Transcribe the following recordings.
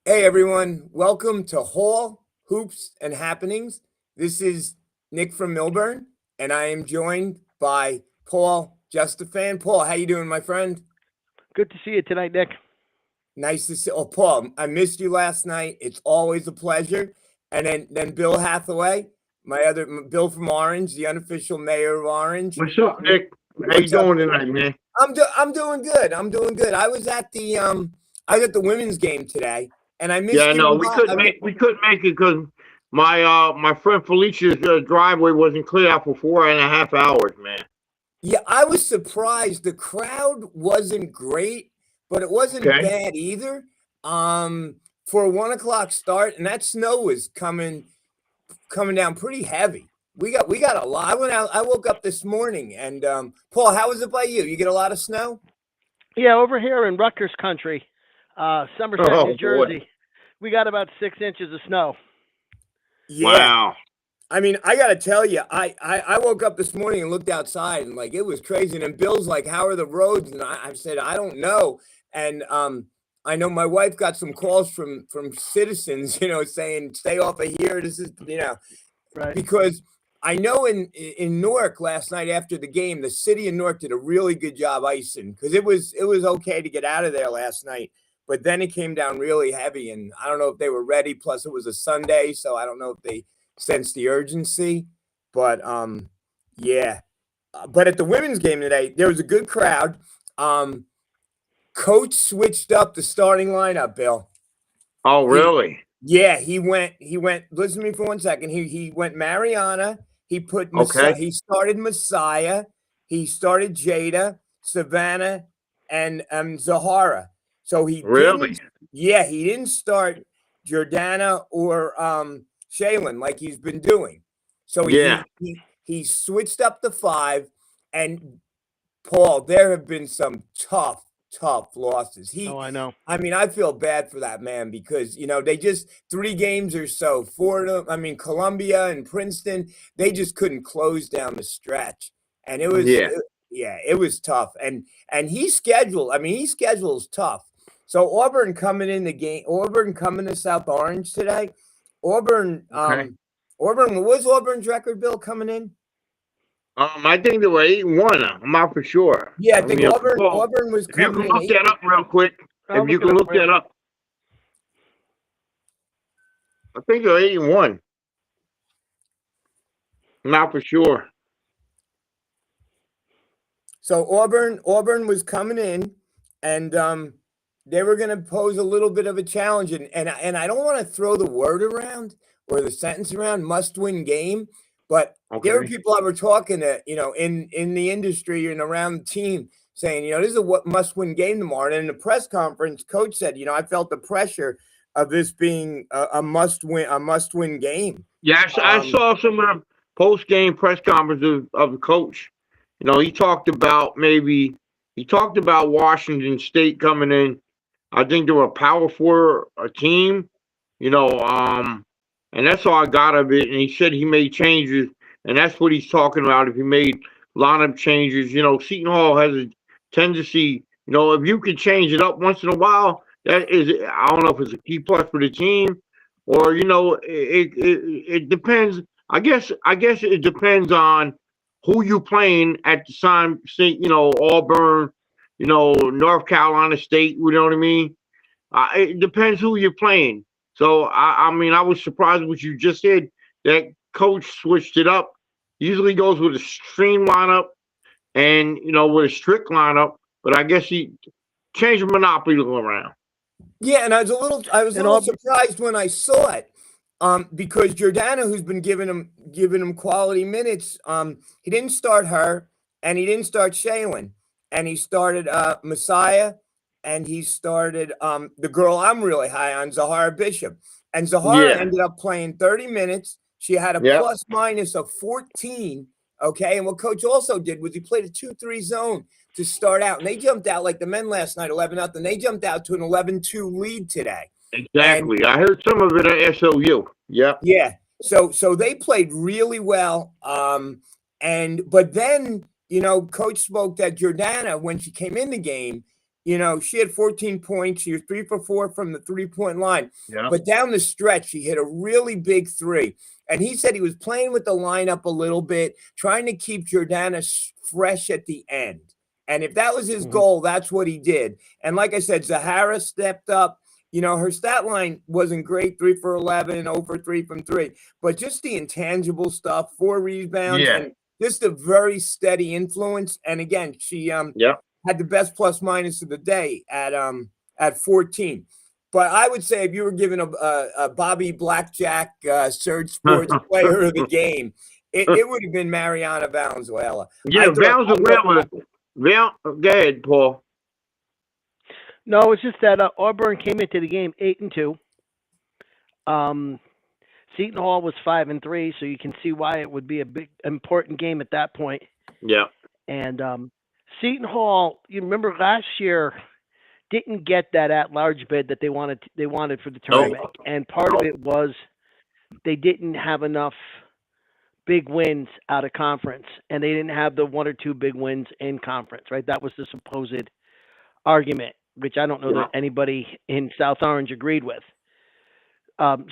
Hey everyone, welcome to Hall, Hoops, and Happenings. This is Nick from Milburn, and I am joined by Paul Justifan. Paul, how you doing, my friend? Good to see you tonight, Nick. Nice to see. Oh, Paul, I missed you last night. It's always a pleasure. And then Bill Hathaway, Bill from Orange, the unofficial mayor of Orange. What's up, Nick? How you What's up? doing tonight, man? I'm doing good. I'm doing good. I was at the women's game today, and I missed Yeah, you a no, lot. we couldn't make it because my friend Felicia's driveway wasn't clear out for 4.5 hours, man. Yeah, I was surprised. The crowd wasn't great, but it wasn't Okay. bad either. For a 1 o'clock start, and that snow was coming down pretty heavy. We got a lot. I woke up this morning, and Paul, how was it by you? You get a lot of snow? Yeah, over here in Rutgers country, Somerset, Oh, New boy. Jersey, we got about 6 inches of snow. Yeah. Wow. I mean, I gotta tell you, I woke up this morning and looked outside, and like it was crazy. And then Bill's like, "How are the roads?" And I said, "I don't know." And I know my wife got some calls from citizens, saying, "Stay off of here." This is, Right. because I know in Newark last night after the game, the city of Newark did a really good job icing because it was okay to get out of there last night, but then it came down really heavy, and I don't know if they were ready. Plus, it was a Sunday, so I don't know if they sense the urgency, but yeah. But at the women's game today, there was a good crowd. Coach switched up the starting lineup, Bill. Oh, really? Yeah, he went. Listen to me for 1 second. He went Mariana. He put Okay. He started Messiah. He started Jada, Savannah, and Zahara. So he Really? didn't. Yeah, he didn't start Jordana or Shaylin like he's been doing. So Yeah. he switched up the five. And Paul, there have been some tough losses. Oh, I know. I mean, I feel bad for that man because, they just 3 games or so, Columbia and Princeton, they just couldn't close down the stretch. And Yeah. it was tough. And he schedules tough. So Auburn coming to South Orange today. Auburn, Okay. what was Auburn's record, Bill, coming in? I think they were 8-1. I'm not for sure. Yeah, I think Auburn Paul, was if you coming can in look that up real quick, I'll if you look it can up look for you. that up, I think they're 8-1. I'm not for sure. So Auburn was coming in, and they were going to pose a little bit of a challenge, and I don't want to throw the word around or the sentence around must-win game, but there were Okay. people I were talking to, in the industry and around the team saying, this is a must-win game tomorrow. And in the press conference, coach said, I felt the pressure of this being a must-win game. Yes, I saw some of the post-game press conferences of the coach. He talked about Washington State coming in. I think they were a power for a team, and that's all I got of it. And he said he made changes, and that's what he's talking about. If he made lineup changes, Seton Hall has a tendency, if you could change it up once in a while, that is, I don't know if it's a key plus for the team, or it depends. I guess it depends on who you playing at the time. Say, Auburn, North Carolina State. You know what I mean? It depends who you're playing. So I was surprised what you just said. That coach switched it up. Usually goes with a stream lineup and with a strict lineup. But I guess he changed the monopoly around. Yeah, and I was a little surprised when I saw it, because Jordana, who's been giving him quality minutes, he didn't start her, and he didn't start Shaylin, and he started Messiah, and he started the girl I'm really high on, Zahara Bishop, and Zahara Yeah. ended up playing 30 minutes. She had a Yep. plus minus of 14. Okay, and what coach also did was he played a 2-3 zone to start out, and they jumped out like the men last night, 11-0. They jumped out to an 11-2 lead today. Exactly. I heard some of it at SOU. Yep. Yeah. So they played really well. But then, coach spoke that Jordana, when she came in the game, she had 14 points. She was 3 for 4 from the 3-point line. Yeah. But down the stretch, she hit a really big three. And he said he was playing with the lineup a little bit, trying to keep Jordana fresh at the end. And if that was his goal, that's what he did. And like I said, Zahara stepped up. Her stat line wasn't great, 3 for 11, 0 for 3 from 3. But just the intangible stuff, 4 rebounds, and just a very steady influence. And again, she had the best plus minus of the day at 14. But I would say if you were given a Bobby Blackjack Surge Sports Player of the Game, it would have been Mariana Valenzuela. Yeah, Valenzuela. Go ahead, Paul. No, it's just that Auburn came into the game 8-2. Seton Hall was 5-3, so you can see why it would be a big important game at that point. Yeah. And Seton Hall, you remember last year, didn't get that at-large bid that they wanted for the tournament, and part of it was they didn't have enough big wins out of conference, and they didn't have the 1 or 2 big wins in conference, right? That was the supposed argument, which I don't know that anybody in South Orange agreed with.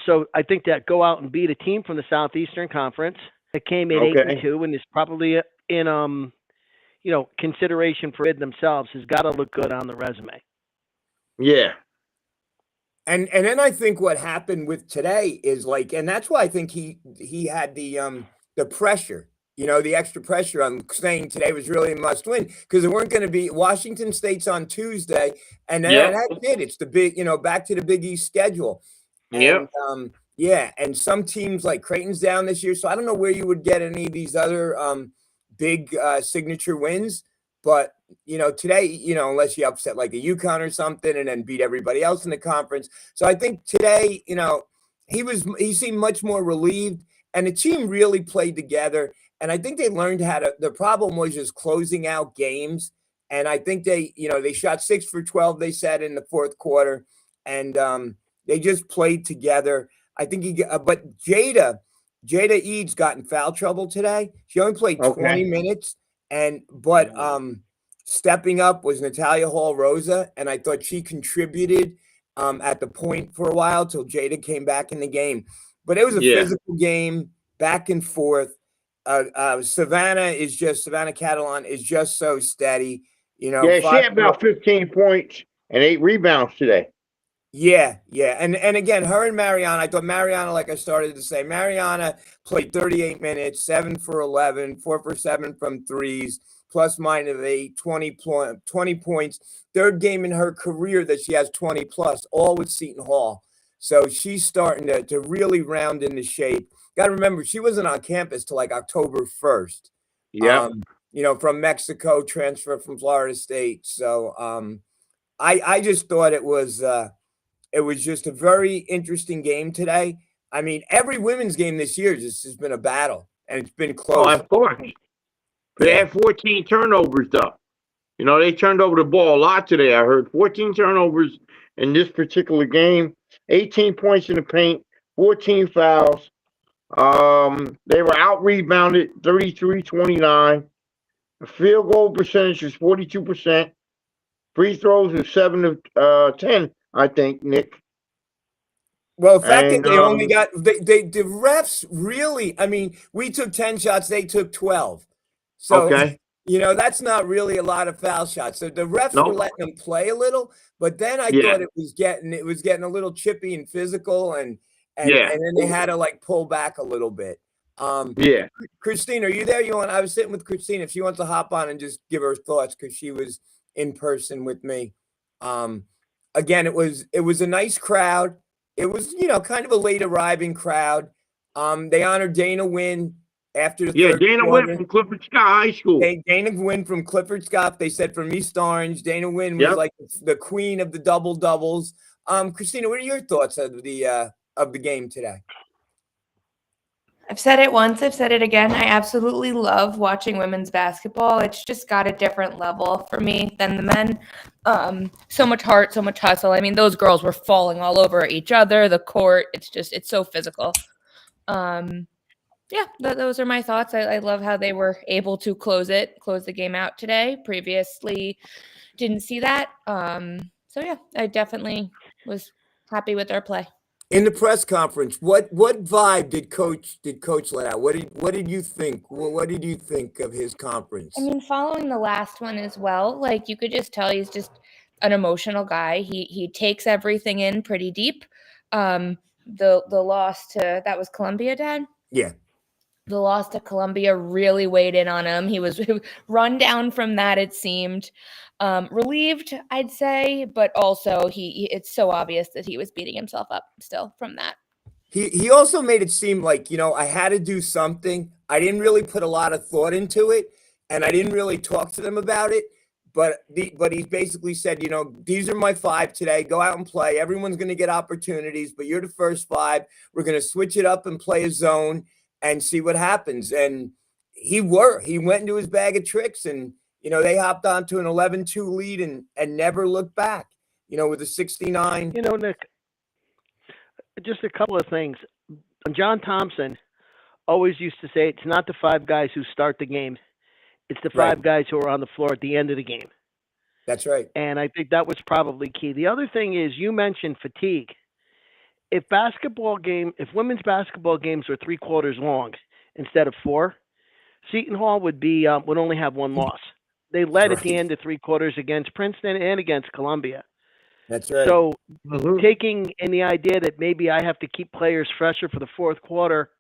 So I think that go out and beat a team from the Southeastern Conference that came in 8-2 and is probably in consideration for it themselves has got to look good on the resume. Yeah. And then I think what happened with today is and that's why I think he had the pressure, the extra pressure on saying today was really a must win because it weren't going to be Washington State's on Tuesday. And then that's it. It's the big, back to the Big East schedule. And, and some teams like Creighton's down this year. So I don't know where you would get any of these other big signature wins. But, today, unless you upset like a UConn or something and then beat everybody else in the conference. So I think today, he seemed much more relieved and the team really played together. And I think they learned the problem was just closing out games. And I think they shot 6 for 12, they said in the fourth quarter. And they just played together. I think but Jada Eads got in foul trouble today. She only played 20 minutes. But stepping up was Natalia Hall Rosa, and I thought she contributed at the point for a while till Jada came back in the game. But it was a physical game, back and forth. Savannah Catalan is just so steady. She had about 15 points and 8 rebounds today. Yeah. And again, her and Mariana, I thought Mariana, like I started to say, Mariana played 38 minutes, 7 for 11, 4 for 7 from threes, plus minus 8, 20 points. Third game in her career that she has 20 plus, all with Seton Hall. So she's starting to really round into shape. Got to remember, she wasn't on campus till like October 1st. Yeah. From Mexico, transfer from Florida State. So I just thought it was just a very interesting game today. I mean, every women's game this year has been a battle, and it's been close. Oh, of course. They had 14 turnovers, though. They turned over the ball a lot today, I heard. 14 turnovers in this particular game, 18 points in the paint, 14 fouls. They were out-rebounded, 33-29. The field goal percentage was 42%. Free throws was 7 of 10. I think, Nick. Well, the fact that they only got the refs really, I mean, we took 10 shots, they took 12. So, that's not really a lot of foul shots. So the refs were letting them play a little, but then I thought it was getting a little chippy and physical and then they had to pull back a little bit. Christine, are you there? I was sitting with Christine if she wants to hop on and just give her thoughts because she was in person with me. Again, it was a nice crowd. It was, kind of a late arriving crowd. They honored Dana Wynn after the third Dana quarter. Wynn from Clifford Scott High School. Dana Wynn from Clifford Scott. They said from East Orange. Dana Wynn was like the queen of the double doubles. Christina, what are your thoughts of the game today? I've said it once, I've said it again. I absolutely love watching women's basketball. It's just got a different level for me than the men. So much heart, so much hustle. I mean, those girls were falling all over each other, the court. It's so physical. Those are my thoughts. I love how they were able to close the game out today. Previously, didn't see that. So yeah, I definitely was happy with our play. In the press conference, what vibe did coach let out? What did you think? What did you think of his conference? I mean, following the last one as well, like you could just tell he's just an emotional guy. He takes everything in pretty deep. The loss to that was Columbia, Dad. Yeah. The loss to Columbia really weighed in on him. He was run down from that, it seemed. Relieved, I'd say, but also it's so obvious that he was beating himself up still from that. He also made it seem like, I had to do something. I didn't really put a lot of thought into it, and I didn't really talk to them about it. But he basically said, these are my 5 today. Go out and play. Everyone's going to get opportunities, but you're the first 5. We're going to switch it up and play a zone and see what happens. And he went into his bag of tricks, and they hopped onto an 11-2 lead and never looked back. With a 69. Nick, just a couple of things. John Thompson always used to say it's not the 5 guys who start the game. It's the 5 guys who are on the floor at the end of the game. That's right. And I think that was probably key. The other thing is you mentioned fatigue. If women's basketball games were 3 quarters long instead of 4, Seton Hall would only have 1 loss. They led at the end of 3 quarters against Princeton and against Columbia. That's right. So taking in the idea that maybe I have to keep players fresher for the 4th quarter,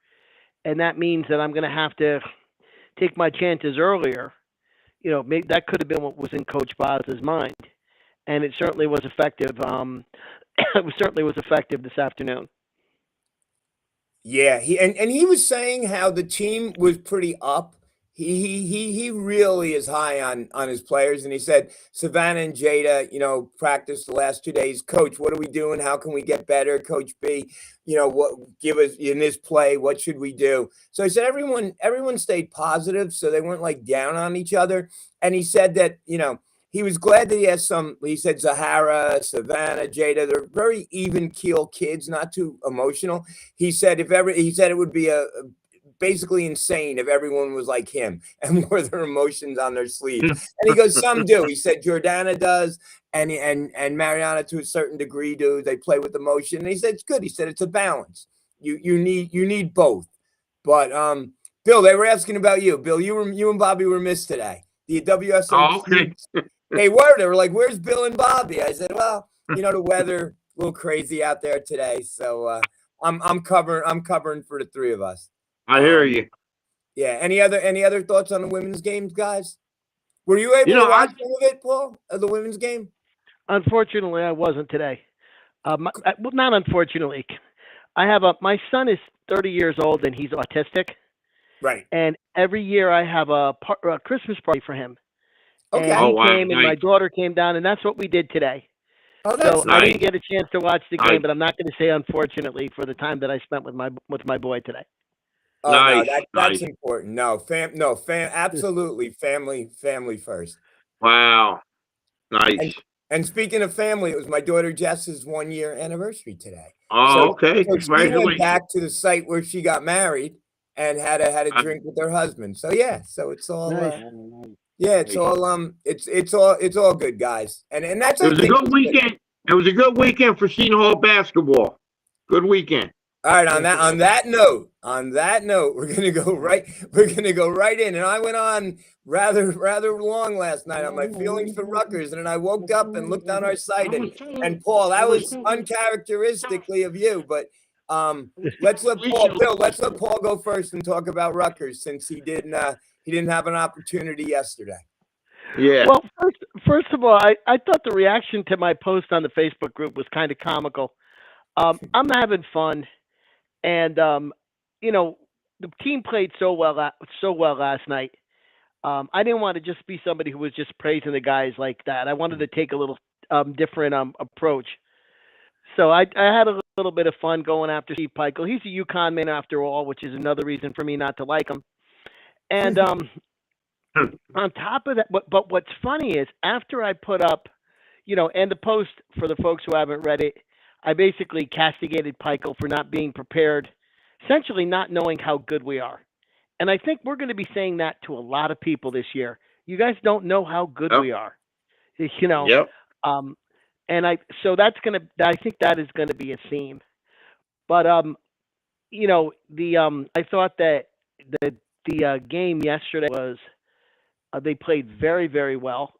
and that means that I'm going to have to take my chances earlier, maybe that could have been what was in Coach Boz's mind, and it certainly was effective. It certainly was effective this afternoon. Yeah, he was saying how the team was pretty up. He really is high on his players, and he said Savannah and Jada, practiced the last 2 days. Coach, what are we doing? How can we get better? Coach B, what give us in this play? What should we do? So he said everyone stayed positive, so they weren't like down on each other. And he said that he was glad that he has he said Zahara, Savannah, Jada, they're very even keel kids, not too emotional. He said it would be basically insane if everyone was like him and wore their emotions on their sleeves. And he goes, some do. He said Jordana does, and Mariana to a certain degree do. They play with emotion. And he said it's good. He said it's a balance. You need both. But Bill, they were asking about you. Bill, you and Bobby were missed today. The WSM. Oh, okay. They were like, where's Bill and Bobby? I said, well, the weather a little crazy out there today, so I'm covering for the 3 of us. I hear you. Yeah. Any other thoughts on the women's games, guys? Were you able to watch some of it, Paul, of the women's game? Unfortunately, I wasn't today. Not unfortunately. I have my son is 30 years old and he's autistic. Right. And every year I have a Christmas party for him. Okay. And he came and my daughter came down, and that's what we did today. Oh, that's so nice. I didn't get a chance to watch the game, but I'm not going to say unfortunately for the time that I spent with my boy today. Oh, nice. No, that's important. No, absolutely family first. Wow. Nice. And speaking of family, it was my daughter Jess's 1-year anniversary today. Oh, okay. So she went back to the site where she got married and had a drink with her husband. So yeah, so it's all yeah, it's all it's all good, guys. And that's it was a good weekend. It was a good weekend for Seton Hall basketball. Good weekend. All right, on that note, we're gonna go right in. And I went on rather long last night on my feelings for Rutgers, and then I woke up and looked on our site, and Paul, that was uncharacteristically of you, but let's let Paul go first and talk about Rutgers since he didn't have an opportunity yesterday. Yeah. Well, first of all, I thought the reaction to my post on the Facebook group was kind of comical. I'm having fun. And, the team played so well last night. I didn't want to just be somebody who was just praising the guys like that. I wanted to take a little different approach. So I had a little bit of fun going after Steve Peichel. He's a UConn man after all, which is another reason for me not to like him. And on top of that, but what's funny is after I put up, and the post for the folks who haven't read it, I basically castigated Peichel for not being prepared, essentially not knowing how good we are. And I think we're going to be saying that to a lot of people this year. You guys don't know how good we are. You know, Yep. and I think that is gonna be a theme. But I thought that the game yesterday was they played very, very well.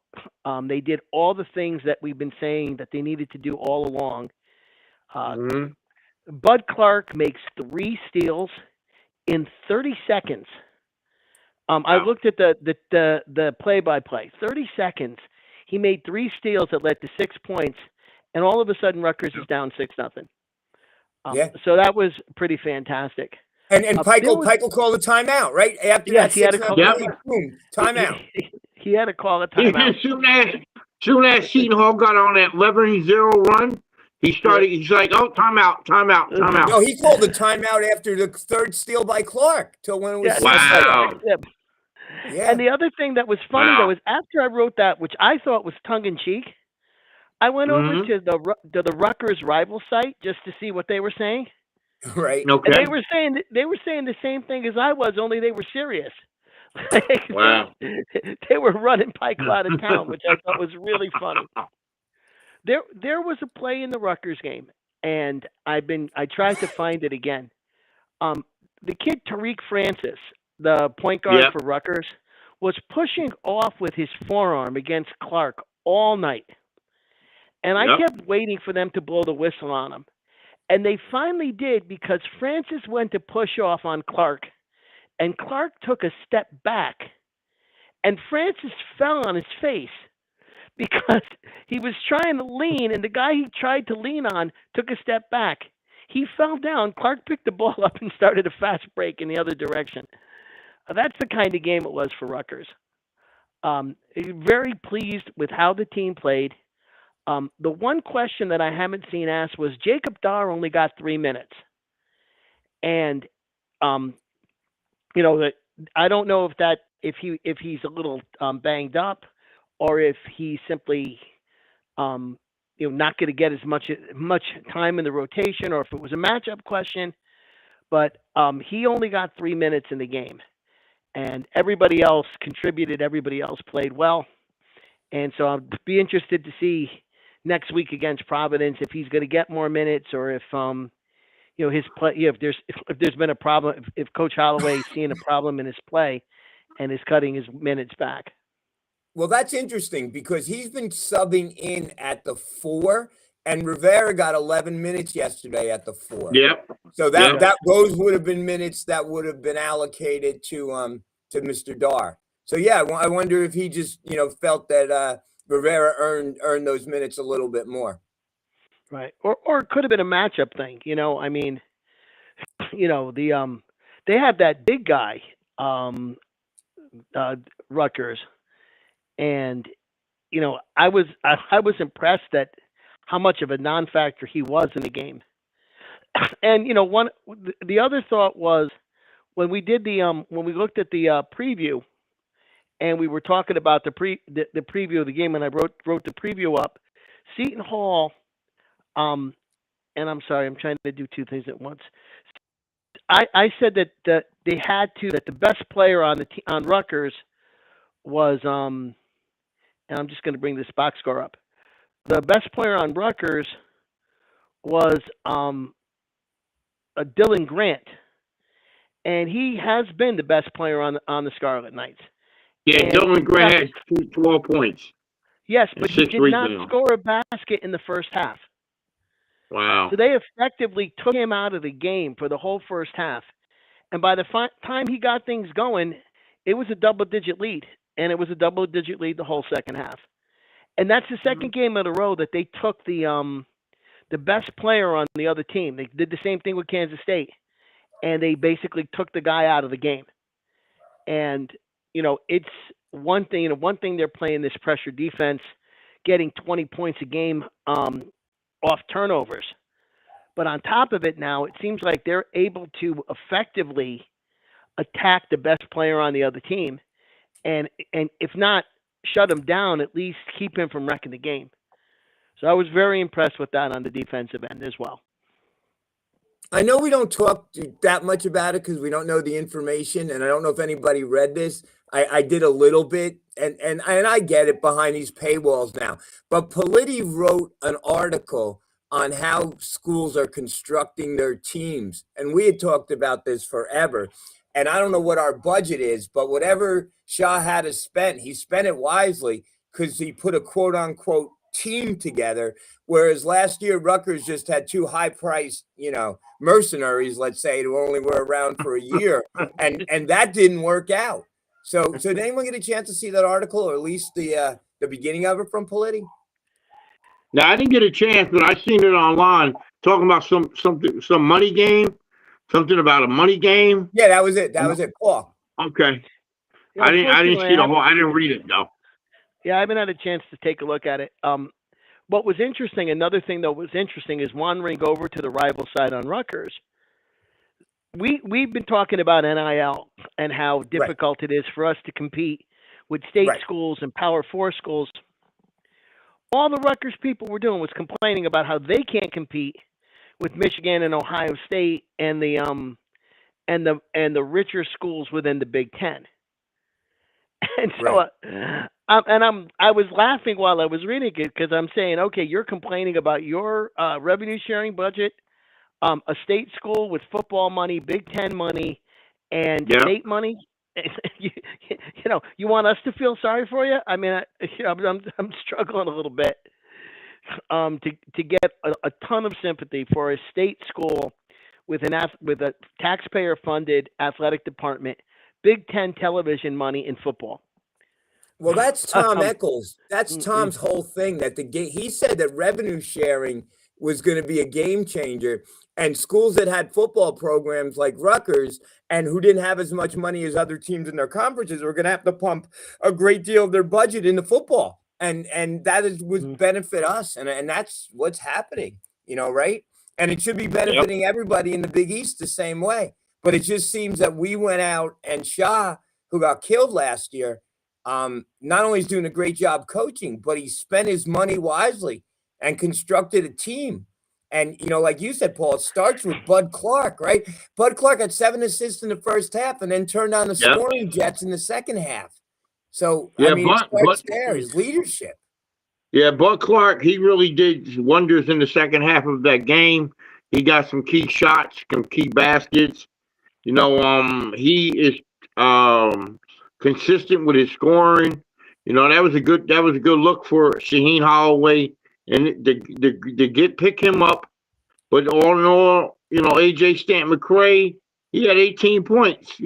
They did all the things that we've been saying that they needed to do all along. Uh, Hmm. Bud Clark makes 3 steals in 30 seconds. I Wow. looked at the play-by-play. 30 seconds. He made 3 steals that led to 6 points, and all of a sudden Rutgers is down 6-0. Yeah. So that was pretty fantastic. And There was Peichel called a timeout, right? After Yes, that he had 6 a call. Yep. boom, He, timeout. he had to call a timeout. Soon as Seton Hall got on that 11-0 run, he's like, oh, timeout. No, he called the timeout after the third steal by Clark till when it was Yeah, 6 Wow. yeah. Yeah. And the other thing that was funny Wow. though is after I wrote that, which I thought was tongue in cheek, I went over Mhm. to the Rutgers rival site just to see what they were saying, Right. and Okay. they were saying the same thing as I was, only they were serious. Like, Wow. they were running Peichel out of town, which I thought was really funny. There was a play in the Rutgers game, and I tried to find it again. The kid Tariq Francis, the point guard Yep. for Rutgers, was pushing off with his forearm against Clark all night. And I Yep. kept waiting for them to blow the whistle on him. And they finally did, because Francis went to push off on Clark, and Clark took a step back, and Francis fell on his face because he was trying to lean, and the guy he tried to lean on took a step back. He fell down. Clark picked the ball up and started a fast break in the other direction. That's the kind of game it was for Rutgers. Very pleased with how the team played. The one question that I haven't seen asked was Jacob Dahr only got 3 minutes. And, I don't know if he's a little banged up, or if he's simply not going to get as much time in the rotation, or if it was a matchup question. But he only got 3 minutes in the game, and everybody else contributed. Everybody else played well, and so I'll be interested to see next week against Providence if he's going to get more minutes, or if his play. If there's been a problem, if Coach Holloway is seeing a problem in his play, and is cutting his minutes back. Well, that's interesting because he's been subbing in at the 4, and Rivera got 11 minutes yesterday at the 4. Yep. So those would have been minutes that would have been allocated to Mr. Dahr. So yeah, I wonder if he just felt that Rivera earned those minutes a little bit more. Right, or it could have been a matchup thing. I mean, they have that big guy, Rutgers, and I was impressed at how much of a non-factor he was in the game. And the other thought was when we did when we looked at the preview, and we were talking about the preview of the game, and I wrote the preview up. Seton Hall, and I'm sorry, I'm trying to do two things at once. I said that the best player on Rutgers was and I'm just going to bring this box score up. The best player on Rutgers was Dylan Grant, and he has been the best player on the Scarlet Knights. Yeah, And Dylan Grant had 12 points. Yes, and but he 6 did rebounds. not score a basket in the first half. Wow. So they effectively took him out of the game for the whole first half. And by the time he got things going, it was a double-digit lead, and it was a double-digit lead the whole second half. And that's the second game in a row that they took the best player on the other team. They did the same thing with Kansas State, and they basically took the guy out of the game. And it's one thing. One thing they're playing this pressure defense, getting 20 points a game off turnovers. But on top of it now, it seems like they're able to effectively attack the best player on the other team, and if not shut him down, at least keep him from wrecking the game. So I was very impressed with that on the defensive end as well. I know we don't talk that much about it because we don't know the information, and I don't know if anybody read this. I did a little bit, and I get it behind these paywalls now. But Politi wrote an article on how schools are constructing their teams, and we had talked about this forever. And I don't know what our budget is, but whatever Shah had to spend, he spent it wisely because he put a quote unquote team together. Whereas last year, Rutgers just had two high priced, mercenaries, let's say, who only were around for a year. And that didn't work out. So did anyone get a chance to see that article, or at least the beginning of it from Politi? Now I didn't get a chance, but I seen it online talking about some money game, something about a money game. Yeah, that was it. That was it, Paul. Okay. Yeah, I didn't see the unfortunately, whole. I didn't read it though. Yeah, I haven't had a chance to take a look at it. What was interesting, another thing that was interesting, is wandering over to the rival side on Rutgers. We've been talking about NIL and how difficult it is for us to compete with state schools and Power 4 schools. All the Rutgers people were doing was complaining about how they can't compete with Michigan and Ohio State and the richer schools within the Big Ten. And so, I was laughing while I was reading it because I'm saying, okay, you're complaining about your revenue sharing budget, a state school with football money, Big Ten money, and state money. You want us to feel sorry for you? I mean, I'm struggling a little bit to get a ton of sympathy for a state school with a taxpayer-funded athletic department, Big Ten television money in football. Well, that's Tom Eccles. That's Tom's whole thing. He said that revenue sharing was going to be a game changer, and schools that had football programs like Rutgers and who didn't have as much money as other teams in their conferences were going to have to pump a great deal of their budget into football, and that would benefit us, and that's what's happening, right? And it should be benefiting everybody in the Big East the same way. But it just seems that we went out, and Shah, who got killed last year, not only is doing a great job coaching, but he spent his money wisely and constructed a team. And, like you said, Paul, it starts with Bud Clark, right? Bud Clark had 7 assists in the first half and then turned on the scoring jets in the second half. So, it starts there, his leadership. Yeah, Bud Clark, he really did wonders in the second half of that game. He got some key shots, some key baskets. He is consistent with his scoring. That was a good look for Shaheen Holloway and to pick him up. But all in all, AJ Stanton McCray, he had 18 points.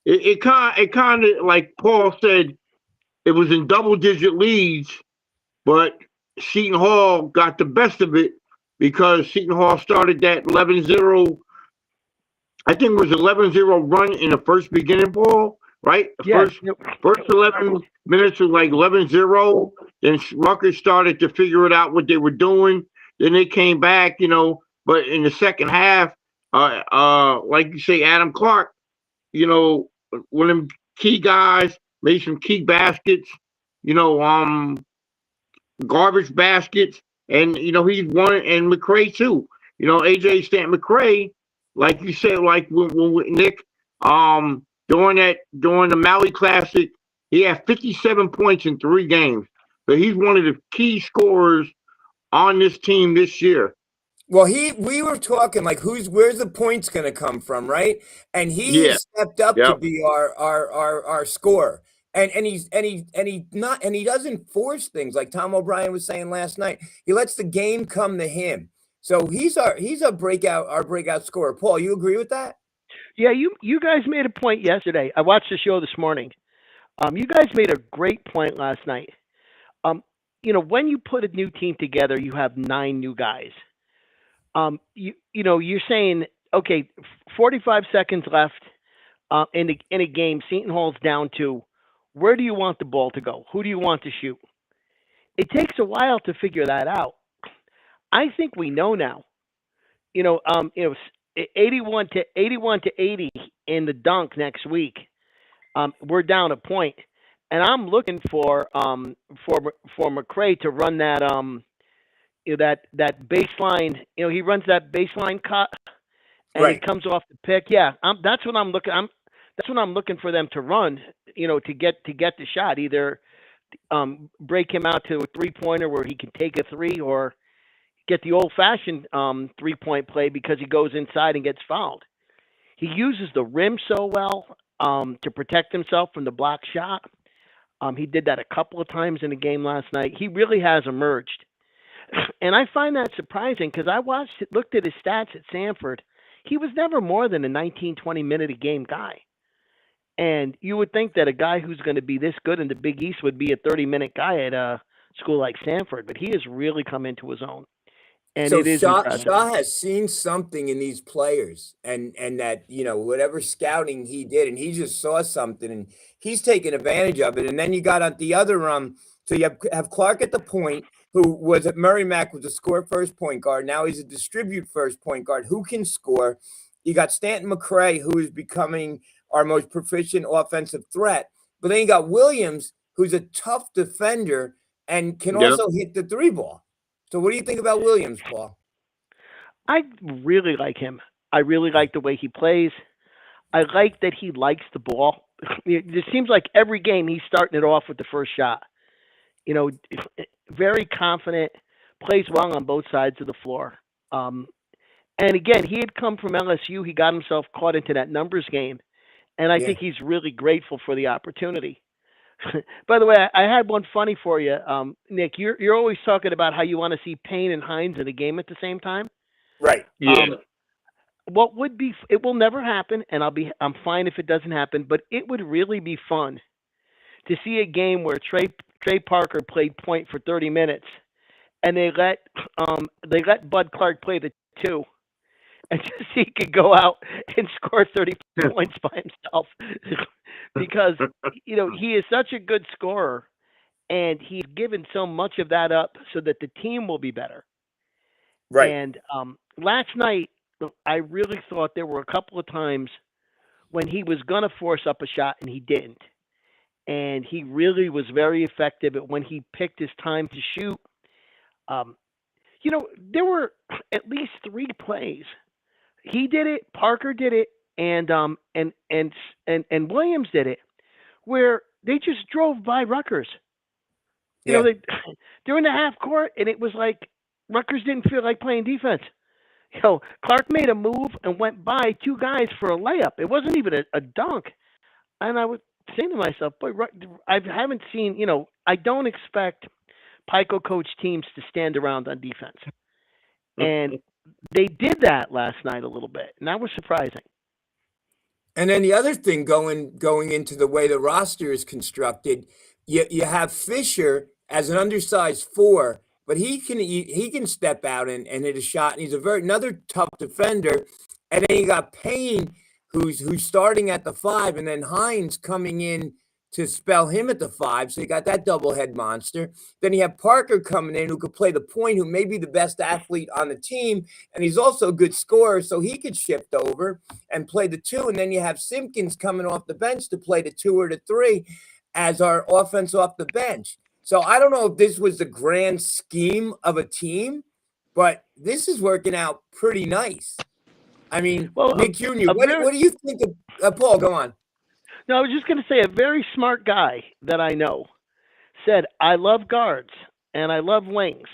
It kind of, like Paul said, it was in double-digit leads, but Seton Hall got the best of it because Seton Hall started that 11-0. I think it was 11-0 run in the first beginning, Paul, right? First 11 minutes was like 11-0. Then Rutgers started to figure it out what they were doing. Then they came back, but in the second half, like you say, Adam Clark, one of them key guys, made some key baskets, garbage baskets, and he's one, and McCray too. AJ Stanton McCray, like you said, like when Nick, during the Maui Classic, he had 57 points in 3 games. So he's one of the key scorers on this team this year. Well, we were talking like where's the points going to come from, right? And he stepped up to be our scorer. And he doesn't force things like Tom O'Brien was saying last night. He lets the game come to him. So he's our breakout scorer. Paul, you agree with that? Yeah, you guys made a point yesterday. I watched the show this morning. You guys made a great point last night. When you put a new team together, you have 9 new guys. You're saying, okay, 45 seconds left in a game. Seton Hall's down 2. Where do you want the ball to go? Who do you want to shoot? It takes a while to figure that out. I think we know now. 81 to 80 in the dunk next week. We're down a point, and I'm looking for McCray to run that that baseline. He runs that baseline cut, and he comes off the pick. Yeah, that's what I'm looking. That's what I'm looking for them to run, to get the shot. Either break him out to a 3-pointer where he can take a three, or get the old-fashioned 3-point play because he goes inside and gets fouled. He uses the rim so well to protect himself from the block shot. He did that a couple of times in the game last night. He really has emerged. And I find that surprising because I looked at his stats at Samford. He was never more than a 19, 20-minute a game guy. And you would think that a guy who's going to be this good in the Big East would be a 30-minute guy at a school like Stanford, but he has really come into his own. And So it is Shaw impressive. has seen something in these players, and that, whatever scouting he did, and he just saw something, and he's taken advantage of it. And then you got on the other so you have Clark at the point, who was at Merrimack, was a score first point guard. Now he's a distribute first point guard who can score. You got Stanton McCray, who is becoming our most proficient offensive threat. But then you got Williams, who's a tough defender and can also hit the three ball. So what do you think about Williams, Paul? I really like him. I really like the way he plays. I like that he likes the ball. It seems like every game he's starting it off with the first shot. Very confident, plays well on both sides of the floor. And again, he had come from LSU. He got himself caught into that numbers game. And I think he's really grateful for the opportunity. By the way, I had one funny for you, Nick. You're always talking about how you want to see Payne and Hines in a game at the same time, right? Yeah. What would be? It will never happen, and I'm fine if it doesn't happen. But it would really be fun to see a game where Trey Parker played point for 30 minutes, and they let Bud Clark play the 2. And just he could go out and score 30 points by himself because, he is such a good scorer, and he's given so much of that up so that the team will be better. Right. And last night, I really thought there were a couple of times when he was going to force up a shot and he didn't. And he really was very effective at when he picked his time to shoot. There were at least 3 plays. He did it, Parker did it, and Williams did it, where they just drove by Rutgers. They're in the half court, and it was like Rutgers didn't feel like playing defense. Clark made a move and went by 2 guys for a layup. It wasn't even a dunk. And I was saying to myself, boy, I haven't seen, I don't expect Pico coach teams to stand around on defense. And they did that last night a little bit, and that was surprising. And then the other thing going into the way the roster is constructed, you have Fisher as an undersized 4, but he can step out and hit a shot, and he's another tough defender. And then you got Payne, who's starting at the 5, and then Hines coming in to spell him at the 5. So you got that double head monster. Then you have Parker coming in, who could play the point, who may be the best athlete on the team. And he's also a good scorer, so he could shift over and play the 2. And then you have Simpkins coming off the bench to play the 2 or the 3 as our offense off the bench. So I don't know if this was the grand scheme of a team, but this is working out pretty nice. I mean, Nick Jr., what do you think of Paul, go on. No, I was just going to say a very smart guy that I know said, I love guards and I love wings.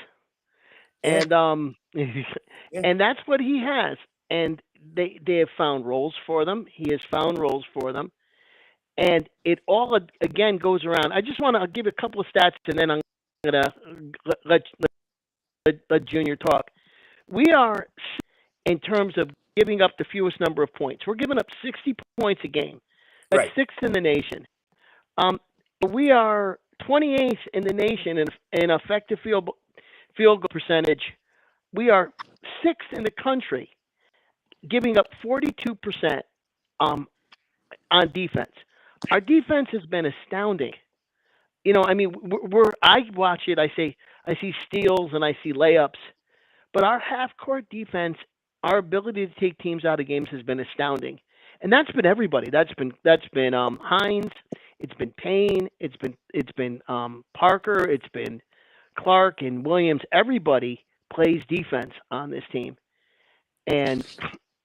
And and that's what he has. And they have found roles for them. He has found roles for them. And it all, again, goes around. I just want to give a couple of stats, and then I'm going to let Junior talk. We are, in terms of giving up the fewest number of points, we're giving up 60 points a game. That's 6th in the nation. We are 28th in the nation in effective field goal percentage. We are 6th in the country, giving up 42% on defense. Our defense has been astounding. I watch it. I see steals and I see layups, but our half-court defense, our ability to take teams out of games has been astounding. And that's been everybody. That's been Hines. It's been Payne. It's been Parker. It's been Clark and Williams. Everybody plays defense on this team, and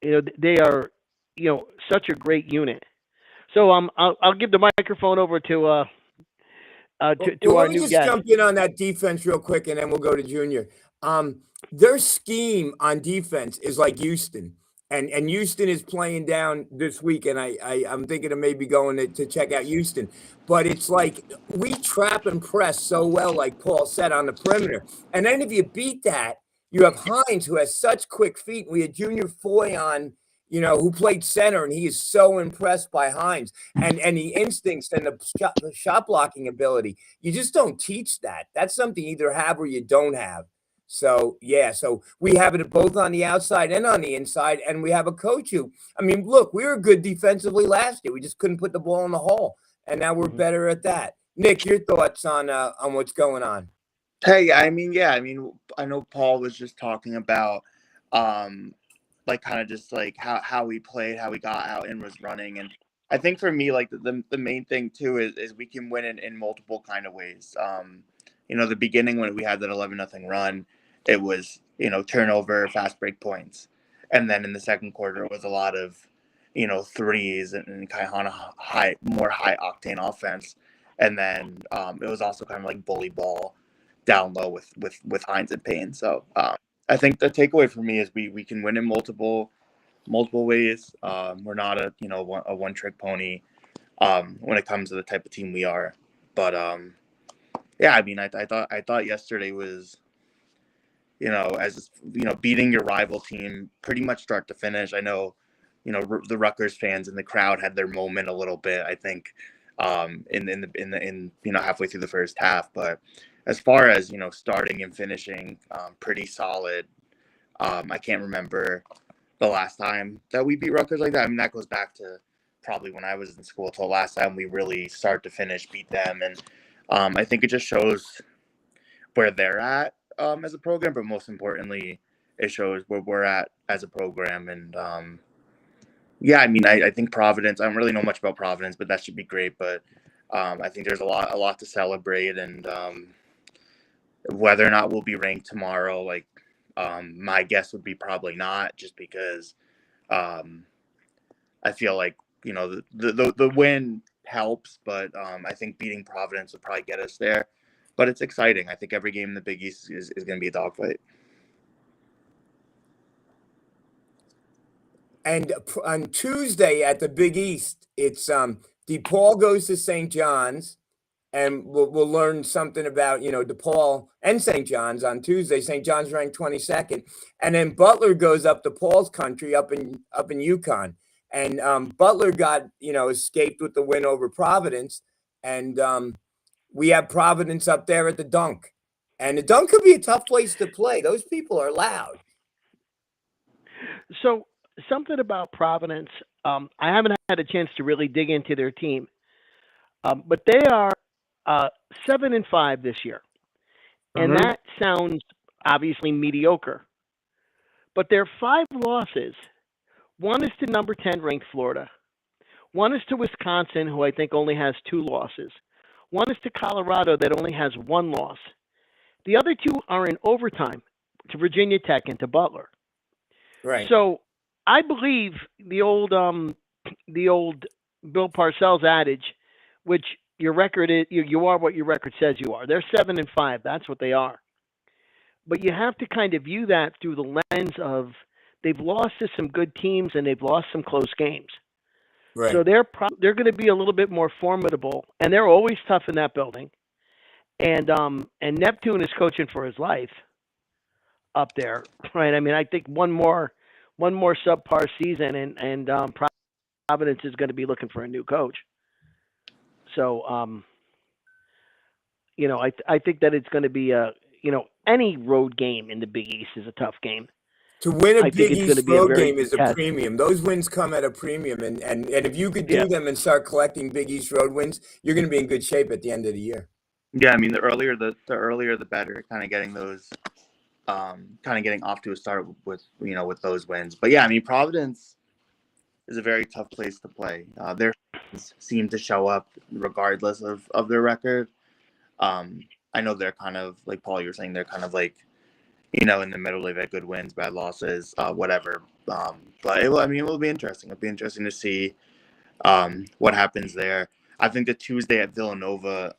they are such a great unit. So I'll give the microphone over to Well, our let me new just guest. jump in on that defense real quick, and then we'll go to Junior. Their scheme on defense is like Houston, and Houston is playing down this week, and I'm thinking of maybe going to check out Houston. But it's like we trap and press so well, like Paul said, on the perimeter, and then if you beat that, you have Hines, who has such quick feet. We had Junior Foy on, who played center, and he is so impressed by Hines and the instincts and the shot blocking ability. You just don't teach that. That's something you either have or you don't have. So yeah, so we have it both on the outside and on the inside, and we have a coach who, I mean, look, we were good defensively last year. We just couldn't put the ball in the hole, and now we're better at that. Nick, your thoughts on what's going on? Hey, I mean, I know Paul was just talking about, like kind of just like how we played, how we got out and was running, and I think for me, like the main thing too is we can win in multiple kind of ways. The beginning when we had that 11-0 run, it was turnover, fast break points, and then in the second quarter it was a lot of threes and kind of more high octane offense, and then it was also kind of like bully ball down low with Hines and Payne. So I think the takeaway for me is we can win in multiple ways. We're not a one trick pony when it comes to the type of team we are. But I mean, I thought yesterday was beating your rival team pretty much start to finish. I know the Rutgers fans in the crowd had their moment a little bit, I think, in halfway through the first half, but as far as starting and finishing, pretty solid. I can't remember the last time that we beat Rutgers like that. I mean, that goes back to probably when I was in school till last time we really start to finish beat them, and I think it just shows where they're at as a program, but most importantly, it shows where we're at as a program. And I mean, I think Providence. I don't really know much about Providence, but that should be great. But I think there's a lot to celebrate, and whether or not we'll be ranked tomorrow, like my guess would be probably not, just because I feel like the win helps, but I think beating Providence would probably get us there. But it's exciting. I think every game in the Big East is going to be a dogfight. And on Tuesday at the Big East, it's DePaul goes to St. John's, and we'll learn something about DePaul and St. John's on Tuesday. St. John's ranked 22nd, and then Butler goes up to Paul's country up in Yukon, and Butler got escaped with the win over Providence, and we have Providence up there at the Dunk, and the Dunk could be a tough place to play. Those people are loud. So something about Providence, I haven't had a chance to really dig into their team, but they are 7-5 this year, and that sounds obviously mediocre. But their 5 losses, one is to number 10 ranked Florida, one is to Wisconsin, who I think only has 2 losses, one is to Colorado that only has 1 loss. The other 2 are in overtime to Virginia Tech and to Butler. Right. So I believe the old Bill Parcells adage, which your record is you are what your record says you are. They're 7-5. That's what they are. But you have to kind of view that through the lens of they've lost to some good teams and they've lost some close games. Right. So they're going to be a little bit more formidable, and they're always tough in that building. And Neptune is coaching for his life up there, right? I mean, I think one more subpar season, and Providence is going to be looking for a new coach. So, I think that it's going to be any road game in the Big East is a tough game. To win a Big East road game is a test. premium. Those wins come at a premium, and if you could do them and start collecting Big East road wins, you're going to be in good shape at the end of the year. Yeah, I mean, the earlier the better. Kind of getting those, getting off to a start with those wins. But yeah, I mean, Providence is a very tough place to play. Their fans seem to show up regardless of their record. I know they're kind of like Paul, you were saying, they're kind of like in the middle. They've had good wins, bad losses, whatever. But it will be interesting. It'll be interesting to see what happens there. I think the Tuesday at Villanova,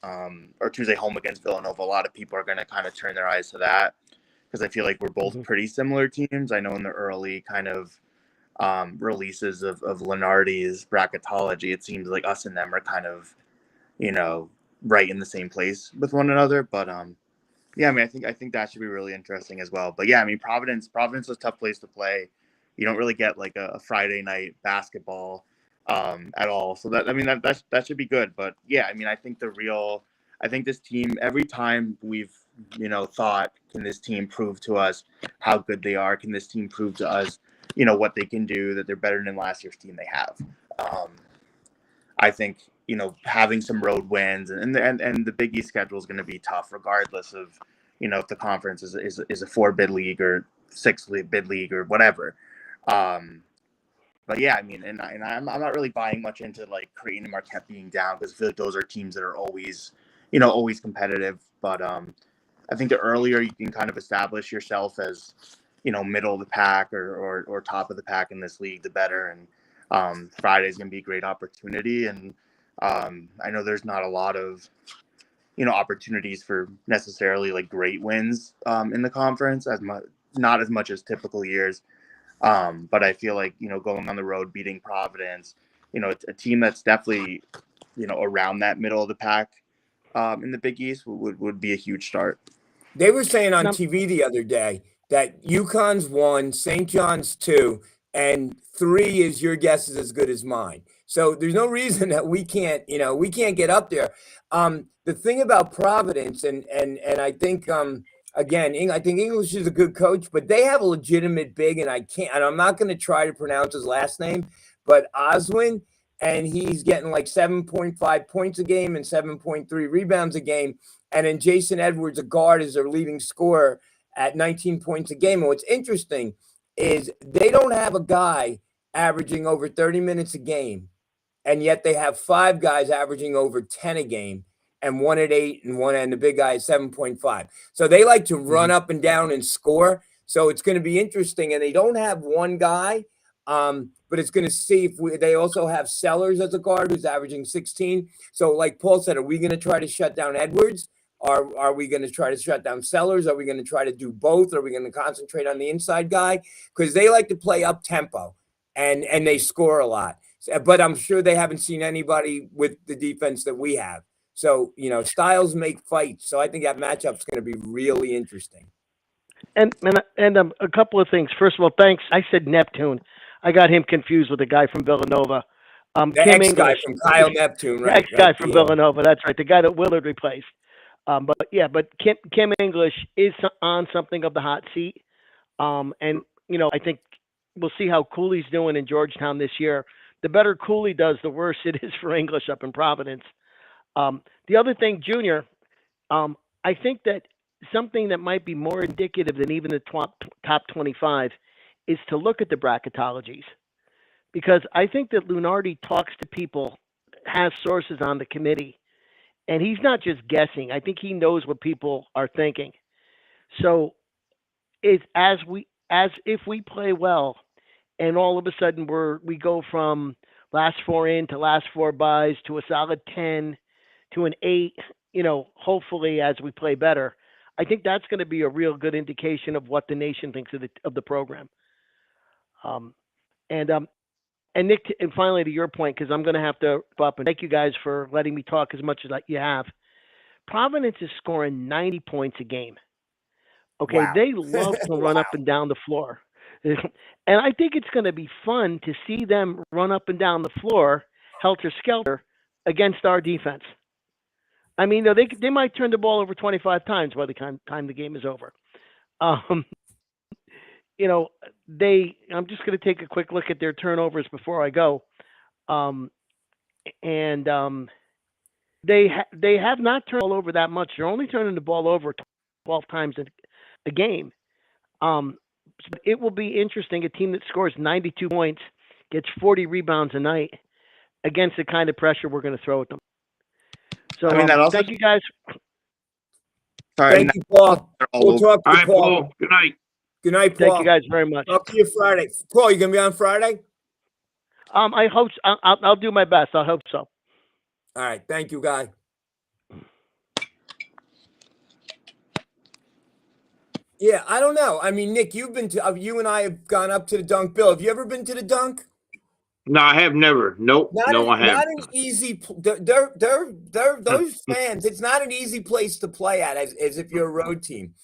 or Tuesday home against Villanova, a lot of people are going to kind of turn their eyes to that because I feel like we're both pretty similar teams. I know in the early kind of releases of Lenardi's bracketology, it seems like us and them are kind of, right in the same place with one another. But yeah, I mean, I think that should be really interesting as well. But yeah, I mean, Providence is a tough place to play. You don't really get like a Friday night basketball at all. So that should be good. But yeah, I mean, I think this team, every time we've, thought, can this team prove to us how good they are? Can this team prove to us, what they can do, that they're better than last year's team they have? I think, having some road wins and the Big East schedule is going to be tough regardless of, if the conference is a 4-bid league or 6-bid league or whatever. But yeah, I mean, and I'm not really buying much into like Creighton and Marquette being down because I feel like those are teams that are always, always competitive. But I think the earlier you can kind of establish yourself as, middle of the pack or top of the pack in this league, the better. And Friday is going to be a great opportunity. And I know there's not a lot of, opportunities for necessarily like great wins in the conference, not as much as typical years. But I feel like, going on the road, beating Providence, a team that's definitely, around that middle of the pack in the Big East would be a huge start. They were saying on TV the other day that UConn's 1, St. John's 2, and 3 is your guess is as good as mine. So there's no reason that we can't get up there. The thing about Providence, and I think again, I think English is a good coach, but they have a legitimate big, and I'm not going to try to pronounce his last name, but Oswin, and he's getting like 7.5 points a game and 7.3 rebounds a game. And then Jason Edwards, a guard, is their leading scorer at 19 points a game. And what's interesting is they don't have a guy averaging over 30 minutes a game, and yet they have 5 guys averaging over 10 a game, and 1 at 8 and the big guy is 7.5. So they like to run up and down and score. So it's going to be interesting. And they don't have one guy, but it's going to see if they also have Sellers as a guard who's averaging 16. So like Paul said, are we going to try to shut down Edwards? Are we going to try to shut down Sellers? Are we going to try to do both? Are we going to concentrate on the inside guy? Because they like to play up tempo and they score a lot. But I'm sure they haven't seen anybody with the defense that we have. So, styles make fights. So I think that matchup's going to be really interesting. And a couple of things. First of all, thanks. I said Neptune. I got him confused with the guy from Villanova. The ex-guy from Kyle Neptune, right? The ex-guy from Villanova. That's right. The guy that Willard replaced. But Kim English is on something of the hot seat. And I think we'll see how Cooley's doing in Georgetown this year. The better Cooley does, the worse it is for English up in Providence. The other thing, Junior, I think that something that might be more indicative than even the top 25 is to look at the bracketologies. Because I think that Lunardi talks to people, has sources on the committee, and he's not just guessing. I think he knows what people are thinking. So it's as if we play well, and all of a sudden we go from last 4 in to last 4 buys to a solid 10 to an 8, hopefully as we play better. I think that's going to be a real good indication of what the nation thinks of the program. And Nick, and finally to your point, because I'm going to have to up and thank you guys for letting me talk as much as you have. Providence is scoring 90 points a game. Okay, wow. They love to run up and down the floor. And I think it's going to be fun to see them run up and down the floor, helter-skelter, against our defense. I mean, they might turn the ball over 25 times by the time the game is over. I'm just going to take a quick look at their turnovers before I go. They have not turned the ball over that much. They're only turning the ball over 12 times a game. So it will be interesting. A team that scores 92 points, gets 40 rebounds a night against the kind of pressure we're going to throw at them. So thank you guys. Sorry, thank you, Paul. We'll talk to you, Paul. Good night. Good night, Paul. Thank you guys very much. Talk to you Friday. Paul, you going to be on Friday? I hope I'll do my best. I hope so. All right. Thank you, Guy. Yeah, I don't know. I mean, Nick, you and I have gone up to the dunk. Bill, have you ever been to the dunk? No, I have never. Nope. No, I haven't. Not an easy. Those fans. It's not an easy place to play at, as if you're a road team.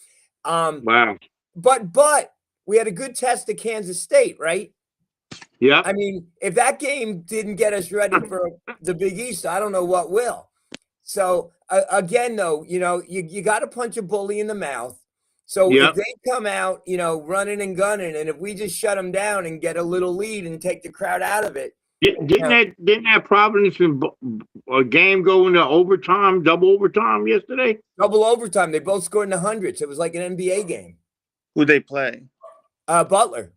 Wow. But we had a good test at Kansas State, right? Yeah. I mean, if that game didn't get us ready for the Big East, I don't know what will. So again, though, you got to punch a bully in the mouth. So if they come out, running and gunning, and if we just shut them down and get a little lead and take the crowd out of it, didn't that Providence a game go into overtime, double overtime yesterday? Double overtime. They both scored in the hundreds. It was like an NBA game. Who they play? Butler.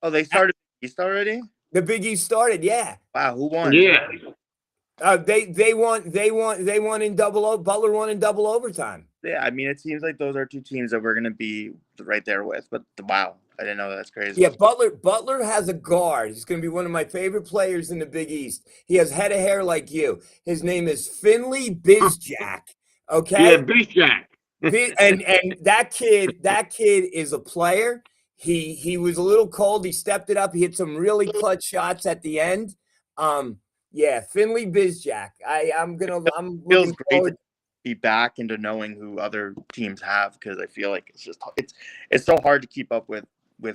Oh, they started the East already? The Big East started, yeah. Wow, who won? Yeah. They won in double. Butler won in double overtime. Yeah, I mean, it seems like those are two teams that we're going to be right there with. But wow, I didn't know that. That's crazy. Yeah, Butler has a guard. He's going to be one of my favorite players in the Big East. He has head of hair like you. His name is Finley Bizjack. Okay. Yeah, Bizjack. and that kid is a player. He was a little cold. He stepped it up. He hit some really clutch shots at the end. Yeah, Finley Bizjack. I'm looking forward. Be back into knowing who other teams have, because I feel like it's so hard to keep up with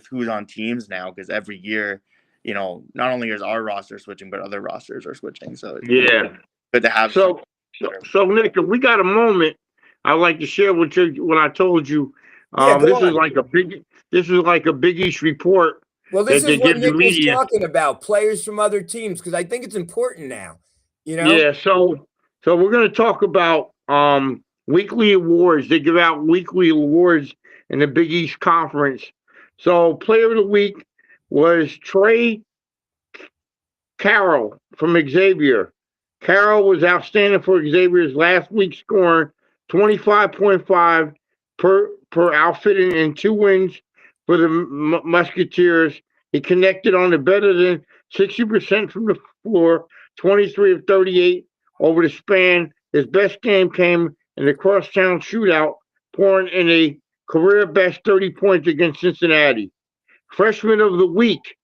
who's on teams now, because every year, not only is our roster switching, but other rosters are switching. So yeah, good to have. So Nick, if we got a moment, I'd like to share with you what I told you. This is like a Big East report. Well, this is what Nick was talking about, players from other teams, because I think it's important now. Yeah. So we're going to talk about weekly awards. They give out weekly awards in the Big East Conference. So player of the week was Trey Carroll from Xavier. Carroll was outstanding for Xavier's last week, scoring 25.5 per outfit and 2 wins for the Musketeers. He connected on the better than 60% from the floor, 23 of 38 over the span. His best game came in the crosstown shootout, pouring in a career best 30 points against Cincinnati. Freshman of the week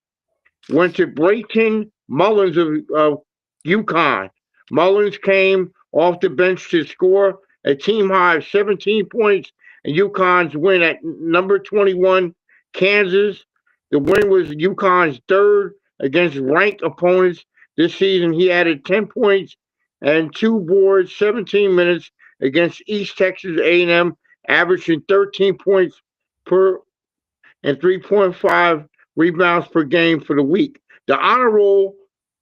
went to Brayton Mullins of UConn. Mullins came off the bench to score a team high of 17 points in UConn's win at number 21, Kansas. The win was UConn's third against ranked opponents this season. He added 10 points and 2 boards, 17 minutes against East Texas A&M, averaging 13 points per and 3.5 rebounds per game for the week. The honor roll,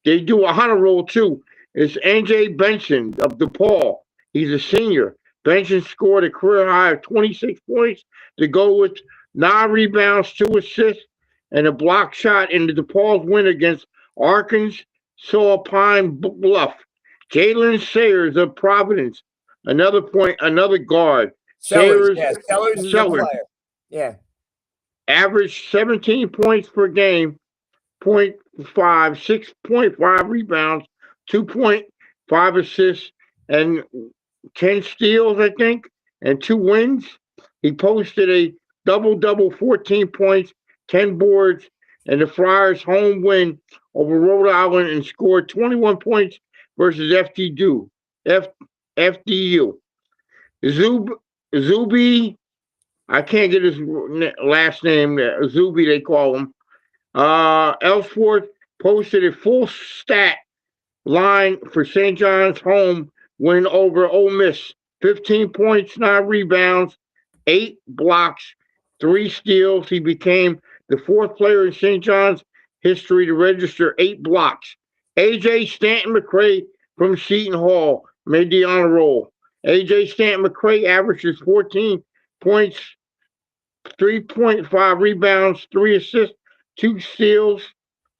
they do a honor roll too. It's NJ Benson of DePaul. He's a senior. Benson scored a career high of 26 points to go with 9 rebounds, 2 assists, and a block shot in the DePaul's win against Arkansas Pine Bluff. Jalen Sayers of Providence, another guard. Sellers is a player. Yeah. Averaged 17 points per game, 6.5 rebounds, 2.5 assists, and 10 steals, I think, and 2 wins. He posted a double-double, 14 points, 10 boards, and the Friars' home win over Rhode Island, and scored 21 points versus FDU. Zuby, I can't get his last name. Zuby, they call him. Ellsworth posted a full stat line for St. John's home win over Ole Miss. 15 points, 9 rebounds, 8 blocks, 3 steals. He became the 4th player in St. John's history to register 8 blocks. AJ Stanton McCray from Seton Hall made the honor roll. AJ Stanton McCray averages 14 points, 3.5 rebounds, 3 assists, 2 steals,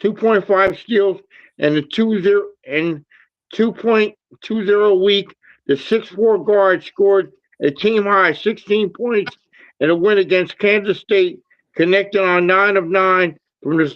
2.5 steals, and a 2.20 week. The 6'4" guard scored a team high 16 points in a win against Kansas State, connecting on 9 of 9 from the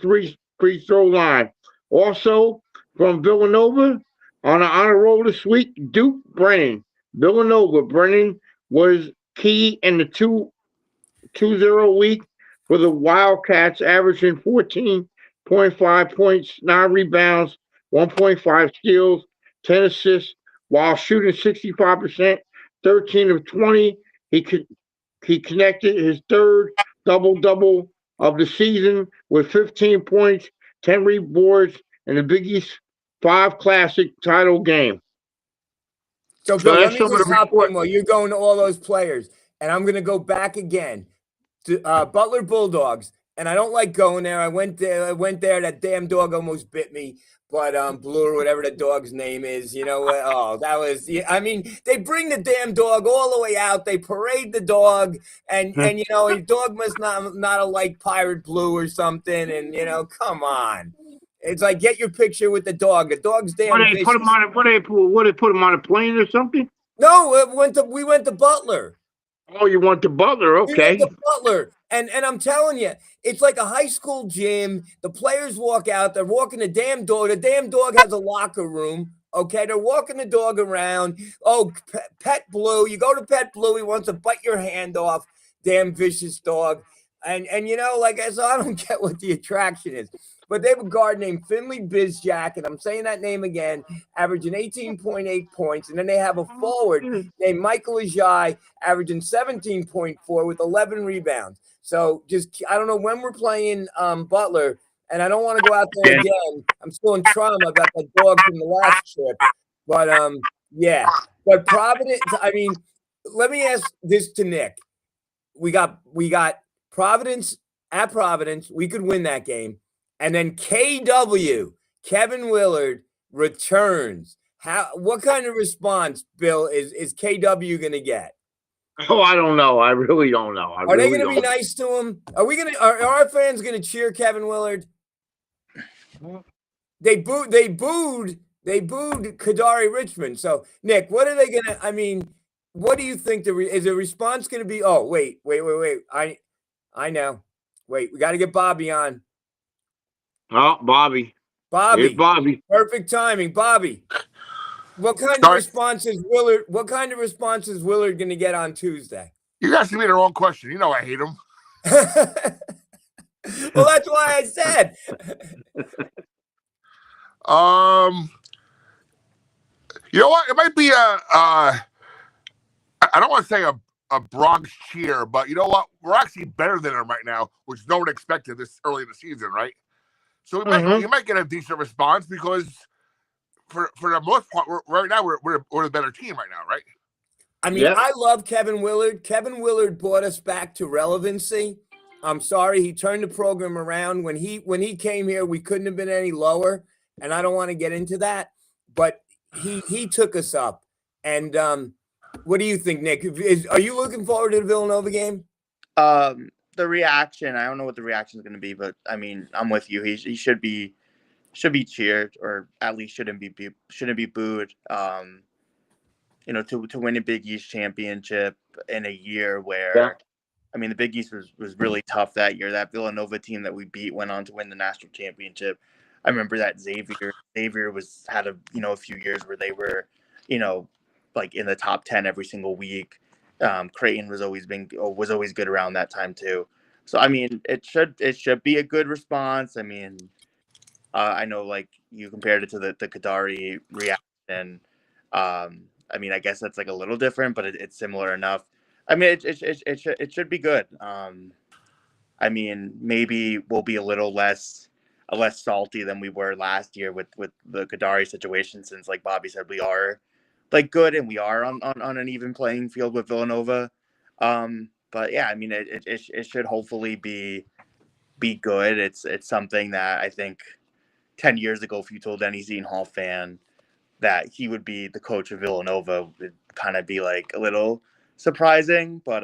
free throw line. Also, from Villanova, on an honor roll this week, Duke Brennan. Villanova Brennan was key in the 2-0 week for the Wildcats, averaging 14.5 points, 9 rebounds, 1.5 steals, 10 assists, while shooting 65%, 13 of 20. He connected his third double-double of the season with 15 points, 10 rebounds in the Big East 5 Classic title game. So, So Bill, let that's me some of just the hop report. in while you're going to all those players, and I'm going to go back again to Butler Bulldogs. And I don't like going there. I went there. That damn dog almost bit me. But Blue or whatever the dog's name is, you know what? Oh, that was. I mean, they bring the damn dog all the way out. They parade the dog, and you know, a dog must not like Pirate Blue or something. And you know, come on. It's like, get your picture with the dog. The dog's damn What they vicious. put him on? What they put him on a plane or something? No, we went to Butler. Oh, you want the Butler? We went to Okay. Butler, and I'm telling you, it's like a high school gym. The players walk out. They're walking the damn dog. The damn dog has a locker room. Okay, they're walking the dog around. Oh, Pet Blue. You go to Pet Blue. He wants to bite your hand off. Damn vicious dog. And you know, like, so I don't get what the attraction is. But they have a guard named Finley Bizjack, and I'm saying that name again, averaging 18.8 points. And then they have a forward named Michael Ajay, averaging 17.4 with 11 rebounds. So just, I don't know when we're playing Butler, and I don't want to go out there again. I'm still in trauma about that dog from the last trip. But yeah. But Providence, I mean, let me ask this to Nick. We got Providence at Providence. We could win that game. And then KW, Kevin Willard, returns. What kind of response, Bill, is KW going to get? Oh, I don't know. I really don't know. Are they going to be nice to him? Are our fans going to cheer Kevin Willard? They booed Kadari Richmond. So, Nick, what are they going to, I mean, what do you think is the response going to be? Oh, wait. I know. Wait, we got to get Bobby on. Oh, Bobby. Here's Bobby. Perfect timing, Bobby. What kind of response is Willard going to get on Tuesday? You guys give me the wrong question. You know I hate him. Well, that's why I said. You know what? It might be I don't want to say a Bronx cheer, but you know what? We're actually better than them right now, which no one expected this early in the season, right? So you might get a decent response because for the most part, we're the better team right now, right? I mean, I love Kevin Willard. Kevin Willard brought us back to relevancy. I'm sorry, he turned the program around. When he came here, we couldn't have been any lower, and I don't want to get into that, but he took us up. And what do you think, Nick? Are you looking forward to the Villanova game? The reaction, I don't know what the reaction is going to be, but I mean, I'm with you. He should be cheered, or at least shouldn't be booed. You know, to win a Big East championship in a year where, I mean, the Big East was really tough that year. That Villanova team that we beat went on to win the national championship. I remember that Xavier had a few years where they were, you know, like in the top 10 every single week. Creighton was always good around that time too. So I mean, it should be a good response. I mean, I know like you compared it to the Kadari reaction. I mean, I guess that's like a little different, but it's similar enough. I mean, it should be good. I mean, maybe we'll be a less salty than we were last year with the Kadari situation, since like Bobby said, we are like good and we are on an even playing field with Villanova. But yeah, I mean, it should hopefully be good. It's something that I think 10 years ago, if you told any Seton Hall fan that he would be the coach of Villanova, would kind of be like a little surprising, but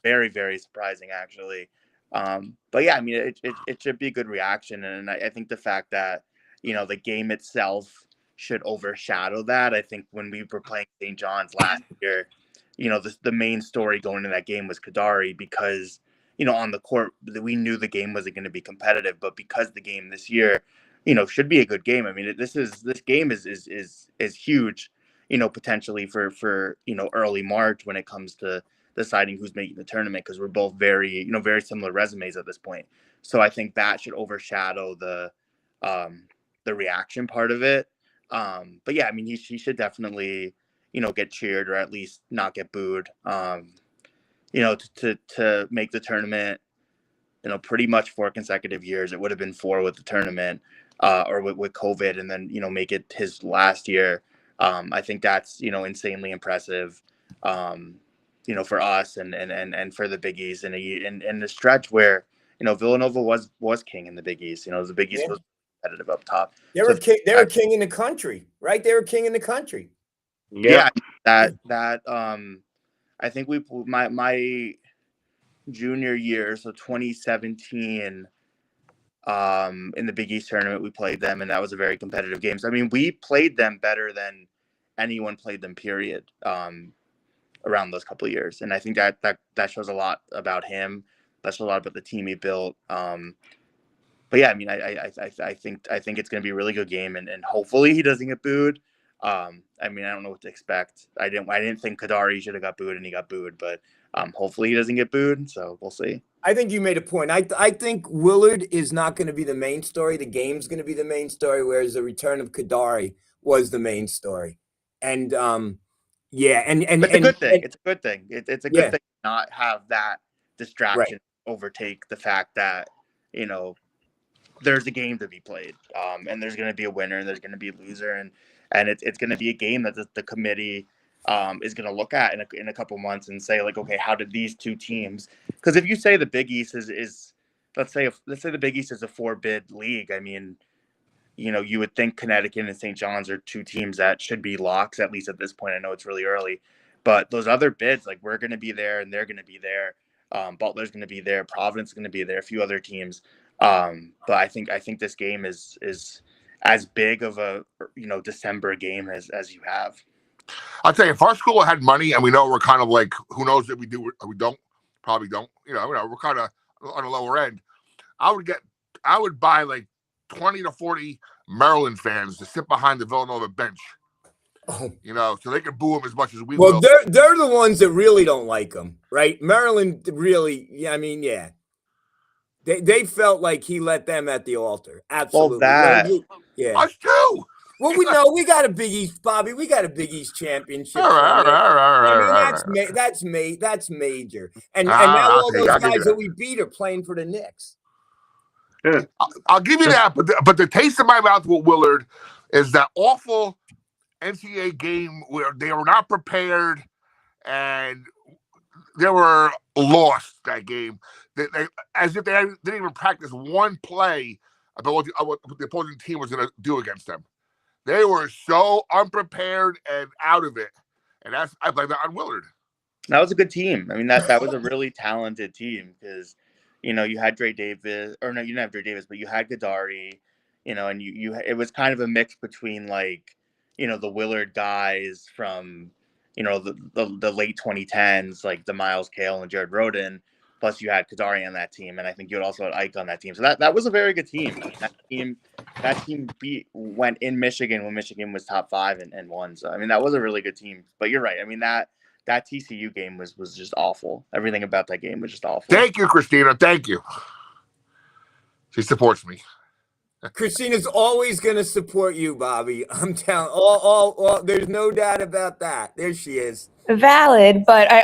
very, very surprising actually. But yeah, I mean, it should be a good reaction, and I think the fact that, you know, the game itself should overshadow that. I think when we were playing St. John's last year, you know, the main story going into that game was Kadari, because on the court, that we knew the game wasn't going to be competitive, but because the game this year, should be a good game. I mean, this game is huge, potentially for early March when it comes to deciding who's making the tournament, because we're both very similar resumes at this point. So I think that should overshadow the reaction part of it. But yeah, I mean, he should definitely get cheered, or at least not get booed. To make the tournament, pretty much 4 consecutive years. It would have been 4 with the tournament, or with COVID, and then, make it his last year. I think that's, insanely impressive, for us and for the Big East, and the stretch where, Villanova was king in the Big East. The Big East was competitive up top. They were king in the country, right? They were king in the country. Yeah, that I think my junior year, so 2017, in the Big East tournament, we played them, and that was a very competitive game. So I mean, we played them better than anyone played them, period, around those couple of years. And I think that shows a lot about him. That shows a lot about the team he built. But yeah, I mean, I think it's going to be a really good game, and hopefully he doesn't get booed. I mean, I don't know what to expect. I didn't think Kadari should have got booed, and he got booed, but hopefully he doesn't get booed. So we'll see. I think you made a point. I think Willard is not going to be the main story. The game's going to be the main story, whereas the return of Kadari was the main story. And yeah, and it's a good thing. It's a good thing. It's a good thing to not have that distraction overtake the fact that there's a game to be played, and there's going to be a winner and there's going to be a loser, and it's going to be a game that the committee is going to look at in a couple months and say, like, okay, how did these two teams? Because if you say the Big East is let's say the Big East is a 4-bid league, I mean, you would think Connecticut and St. John's are 2 teams that should be locks, at least at this point. I know it's really early, but those other bids, like, we're going to be there and they're going to be there. Butler's going to be there. Providence is going to be there. A few other teams. But I think this game is as big of a December game as you have. I'll tell you, if our school had money, and we know we're kind of like, who knows if we do or we don't, probably don't. We're kind of on the lower end. I would buy like 20 to 40 Maryland fans to sit behind the Villanova bench. So they can boo him as much as we will. Well, they're the ones that really don't like him, right? Maryland really, They felt like he let them at the altar. Absolutely. Well, us too. Well, we got a Big East, Bobby. We got a Big East championship. That's major. And now all those guys that we beat are playing for the Knicks. I'll give you that, but the taste in my mouth with Willard is that awful NCAA game where they were not prepared and they were lost that game. They, as if they didn't even practice one play about what the opposing team was going to do against them. They were so unprepared and out of it. And I blame that on Willard. That was a good team. I mean, that was a really talented team because, you had Dre Davis, or no, you didn't have Dre Davis, but you had Gadari, and it was kind of a mix between, like, the Willard guys from, the late 2010s, like the Miles Cale and Jared Rhoden, plus you had Kadari on that team, and I think you had also had Ike on that team. So that was a very good team. I mean, that team went in Michigan when Michigan was top 5 and won. So I mean, that was a really good team. But you're right. I mean, that TCU game was just awful. Everything about that game was just awful. Thank you, Christina. Thank you. She supports me. Christina's always going to support you, Bobby. I'm telling all there's no doubt about that. There she is. Valid, but I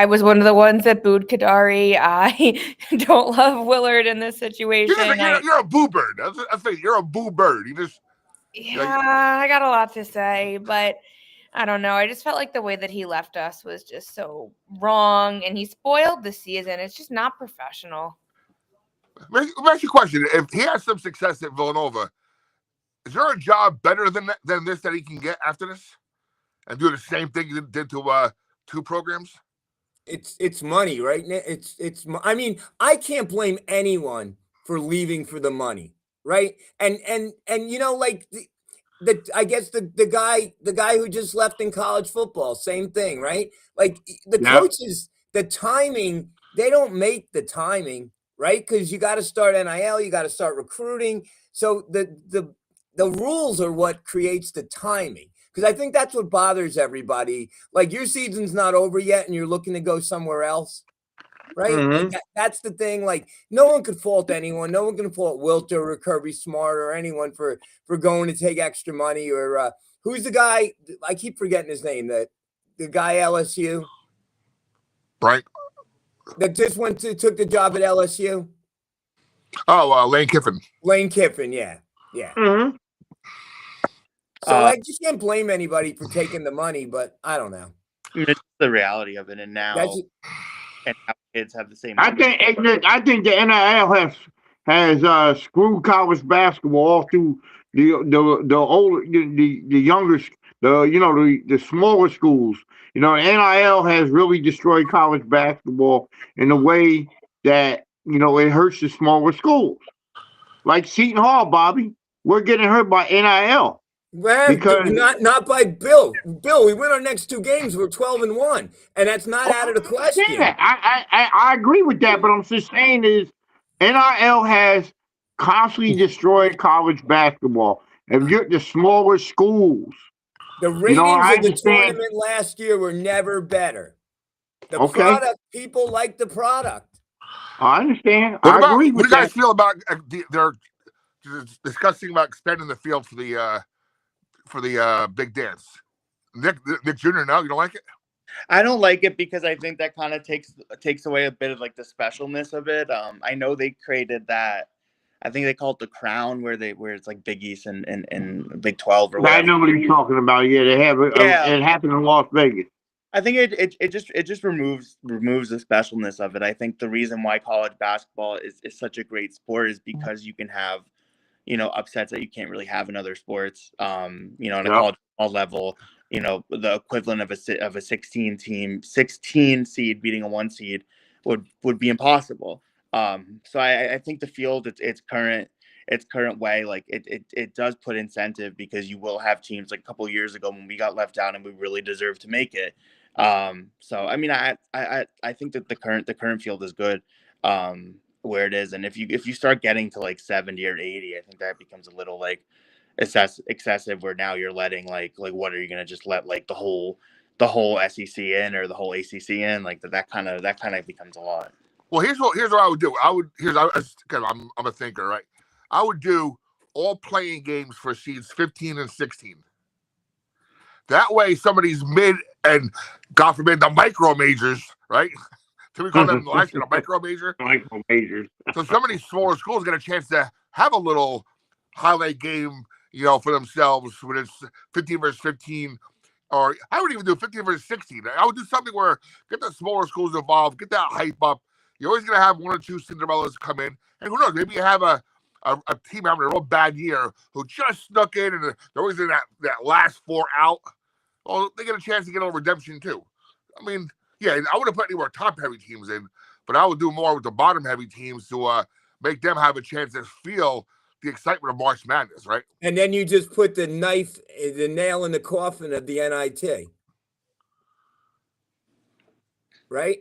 was one of the ones that booed Kadari. I don't love Willard in this situation. You're a boo bird. I think you're a boo bird. I got a lot to say, but I don't know. I just felt like the way that he left us was just so wrong, and he spoiled the season. It's just not professional. Let me ask you a question. If he has some success at Villanova, is there a job better than this that he can get after this and do the same thing he did to 2 programs? It's money, right? I mean, I can't blame anyone for leaving for the money, right? And like I guess the guy who just left in college football, same thing, right? Like the the timing, they don't make the timing, right? Because you got to start NIL, you got to start recruiting. So the rules are what creates the timing. Because I think that's what bothers everybody. Like your season's not over yet and you're looking to go somewhere else. Right? Mm-hmm. Like that's the thing. Like no one could fault anyone. No one can fault Wilter or Kirby Smart or anyone for going to take extra money or who's the guy? I keep forgetting his name. The guy LSU. Right. That just took the job at LSU. Oh, Lane Kiffin. Lane Kiffin, yeah. Mm-hmm. So I just can't blame anybody for taking the money, but I don't know. It's the reality of it, and now kids have the same. I think the NIL has screwed college basketball all through the older the younger the smaller schools. NIL has really destroyed college basketball in a way that it hurts the smaller schools. Like Seton Hall, Bobby, we're getting hurt by NIL. Well, because not by Bill. Bill, we win our next 2 games. We're 12-1, and that's not out of the question. Yeah, I agree with that, but I'm just saying is NIL has constantly destroyed college basketball. If you're the smaller schools, the ratings of the tournament last year were never better. The product, people like the product. I understand. What agree with what do you guys feel about they're discussing about expanding the field for the big dance? Nick Jr. No, you don't like it? I don't like it because I think that kind of takes away a bit of like the specialness of it. I know they created that. I think they call it the Crown, where it's like Big East and Big 12 or whatever. I know what you're talking about. Yeah, they have it. It happened in Las Vegas. I think it just removes the specialness of it. I think the reason why college basketball is such a great sport is because you can have upsets that you can't really have in other sports. On a college ball level, the equivalent of a 16 seed beating a 1 seed would be impossible. So I think the field its current way, like it does put incentive, because you will have teams like a couple of years ago when we got left out and we really deserved to make it. So I mean, I think that the current field is good. Where it is, and if you start getting to like 70 or 80, I think that becomes a little like excessive, where now you're letting like what are you going to just let like the whole SEC in or the whole ACC in, like that kind of becomes a lot. Well, here's what I would do. Because I'm a thinker, right? I would do all playing games for seeds 15 and 16. That way, some of these mid and God forbid the micro majors, right? Can we call them last year a micro major? Micro majors. So some of these smaller schools get a chance to have a little highlight game, for themselves when it's 15 versus 15, or I would even do 15 versus 16. I would do something where get the smaller schools involved, get that hype up. You're always going to have 1 or 2 Cinderellas come in, and who knows? Maybe you have a team having a real bad year who just snuck in, and they're always in that last 4 out. Well, they get a chance to get a redemption too. I mean. Yeah, I wouldn't put any more top-heavy teams in, but I would do more with the bottom-heavy teams to make them have a chance to feel the excitement of March Madness, right? And then you just put the nail in the coffin of the NIT, right?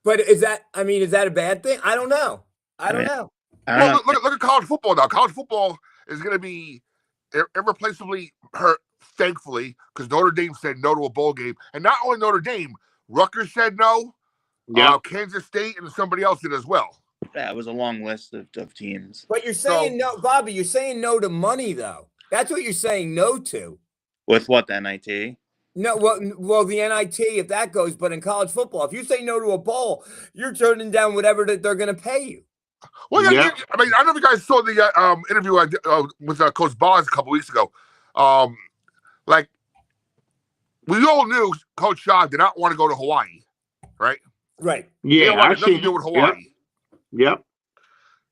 But is that a bad thing? I don't know. I don't know. Well, look at college football now. College football is going to be irreplaceably hurt, thankfully, because Notre Dame said no to a bowl game. And not only Notre Dame, Rutgers said no. Yeah. Kansas State and somebody else did as well. Yeah, it was a long list of teams. But you're saying no, Bobby. You're saying no to money, though. That's what you're saying no to. With what, the NIT? No, well, the NIT, if that goes, but in college football, if you say no to a bowl, you're turning down whatever that they're going to pay you. Well, yeah. I mean, I don't know if you guys saw the interview I did with Coach Boz a couple weeks ago. Like, we all knew Coach Shaw did not want to go to Hawaii, right? Right. Yeah, I nothing to do with Hawaii. Yep.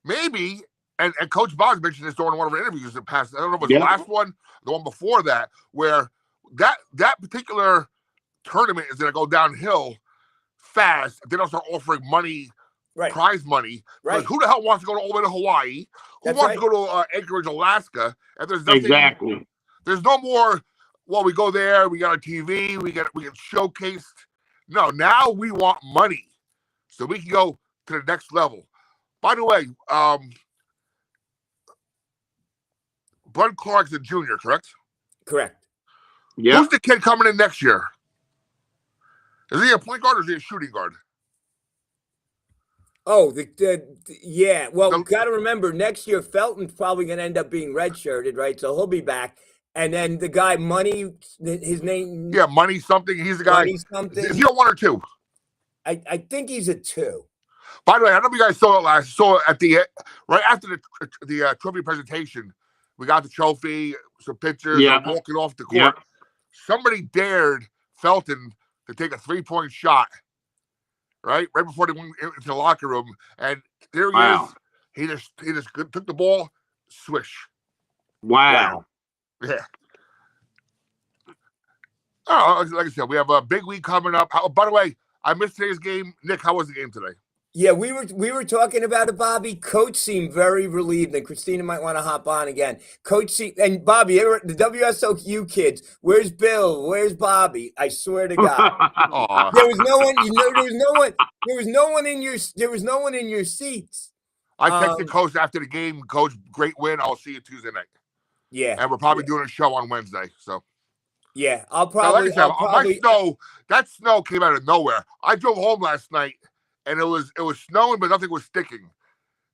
Maybe, and Coach Boz mentioned this during one of our interviews in the past. I don't know if it was the last one, the one before that, where that particular tournament is going to go downhill fast. They don't start offering money, prize money. Right. Who the hell wants to go all the way to Hawaii? Who wants to go to Anchorage, Alaska? And there's nothing. Exactly. There's no more. Well, we go there. We got our TV. We get showcased. No, now we want money so we can go to the next level. By the way, Bud Clark's a junior, correct? Correct. Yeah. Who's the kid coming in next year? Is he a point guard or is he a shooting guard? Oh, yeah. Well, The- got to remember next year Felton's probably going to end up being redshirted, right? So he'll be back. And then the guy Money, his name. Yeah, Money something. He's the guy. Money something. Is he a 1 or 2? I think he's a 2. By the way, I don't know if you guys saw it at the right after the trophy presentation. We got the trophy, some pictures, Yeah. of walking off the court. Yeah. Somebody dared Felton to take a 3-point shot, right before they went into the locker room, and there he Wow. is. He just took the ball, swish. Wow. Yeah. Oh, like I said, we have a big week coming up. By the way, I missed today's game. Nick, how was the game today? Yeah, we were talking about it, Bobby. Coach seemed very relieved, and Christina might want to hop on again. Coach seemed, and Bobby, the WSOU kids, where's Bill? Where's Bobby? I swear to God, Aw. there was no one. There was no one in your seats. I texted Coach after the game. Coach, great win. I'll see you Tuesday night. Yeah, And we're probably doing a show on Wednesday. So yeah, I'll now, probably. like I said, that snow came out of nowhere. I drove home last night and it was snowing, but nothing was sticking.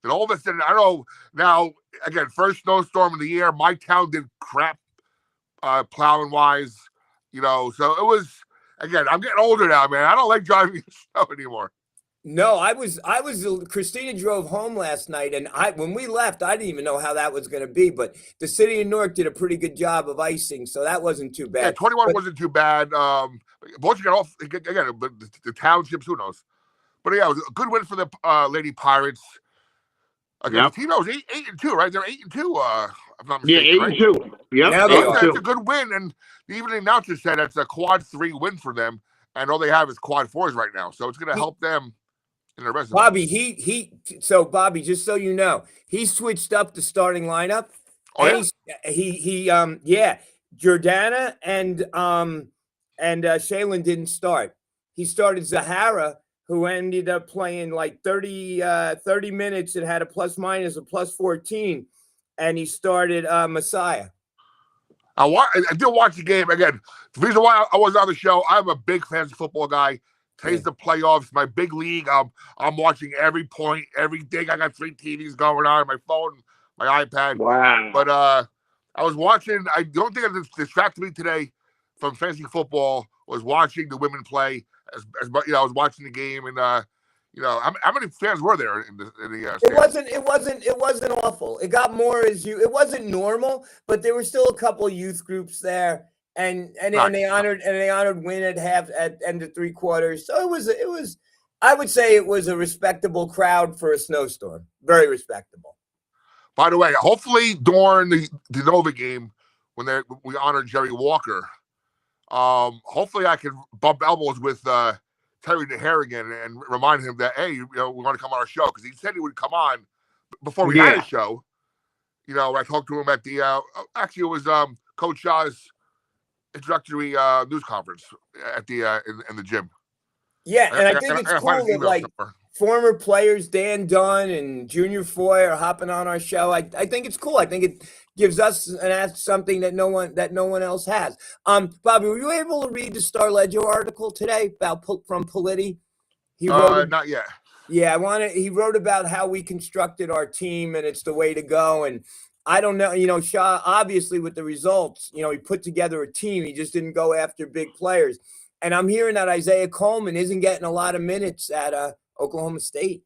Then all of a sudden, I don't know. Now again, first snowstorm of the year. My town did crap, plowing wise. So it was. Again, I'm getting older now, man. I don't like driving in snow anymore. No, I was. Christina drove home last night, and when we left, I didn't even know how that was going to be. But the city of Newark did a pretty good job of icing, so that wasn't too bad. Yeah, 21 wasn't too bad. Both got off again, but the townships, who knows? But yeah, it was a good win for the Lady Pirates. Again, the team that was 8-2, right? They're 8-2. If I'm not mistaken, Yeah, 82. Yep. Now they are. That's a good win, and even the announcer said that's a quad 3 win for them, and all they have is quad 4s right now, so it's going to help them in their resume. Bobby, so Bobby, just so you know, he switched up the starting lineup. Oh, and yeah? Jordana and Shaylin didn't start. He started Zahara, who ended up playing like 30 minutes and had a plus minus of plus 14, and he started Messiah. I did watch the game again. The reason why I was on the show, I'm a big fantasy football guy. Today's the playoffs, my big league. I'm watching every point, everything. I got 3 TVs going on, my phone, my iPad. Wow. But I was watching. I don't think it distracted me today from fantasy football. Was watching the women play. As I was watching the game, and how many fans were there in the It wasn't awful. It got more it wasn't normal, but there were still a couple of youth groups there, and they honored Win at end of 3/4. So it was I would say it was a respectable crowd for a snowstorm. Very respectable. By the way, hopefully during the Nova game when we honored Jerry Walker, hopefully I can bump elbows with Terry DeHarrigan and remind him that, hey, we want to come on our show, because he said he would come on before we had a show. I talked to him at the actually it was Coach Shaw's introductory news conference at the in the gym. Yeah, and I think it's cool that like former players Dan Dunn and Junior Foy are hopping on our show. I think it's cool. I think it gives us something that no one else has. Bobby, were you able to read the Star Ledger article today from Politi? He wrote not yet. Yeah, he wrote about how we constructed our team and it's the way to go. And I don't know, Shaw, obviously with the results, he put together a team. He just didn't go after big players. And I'm hearing that Isaiah Coleman isn't getting a lot of minutes at Oklahoma State.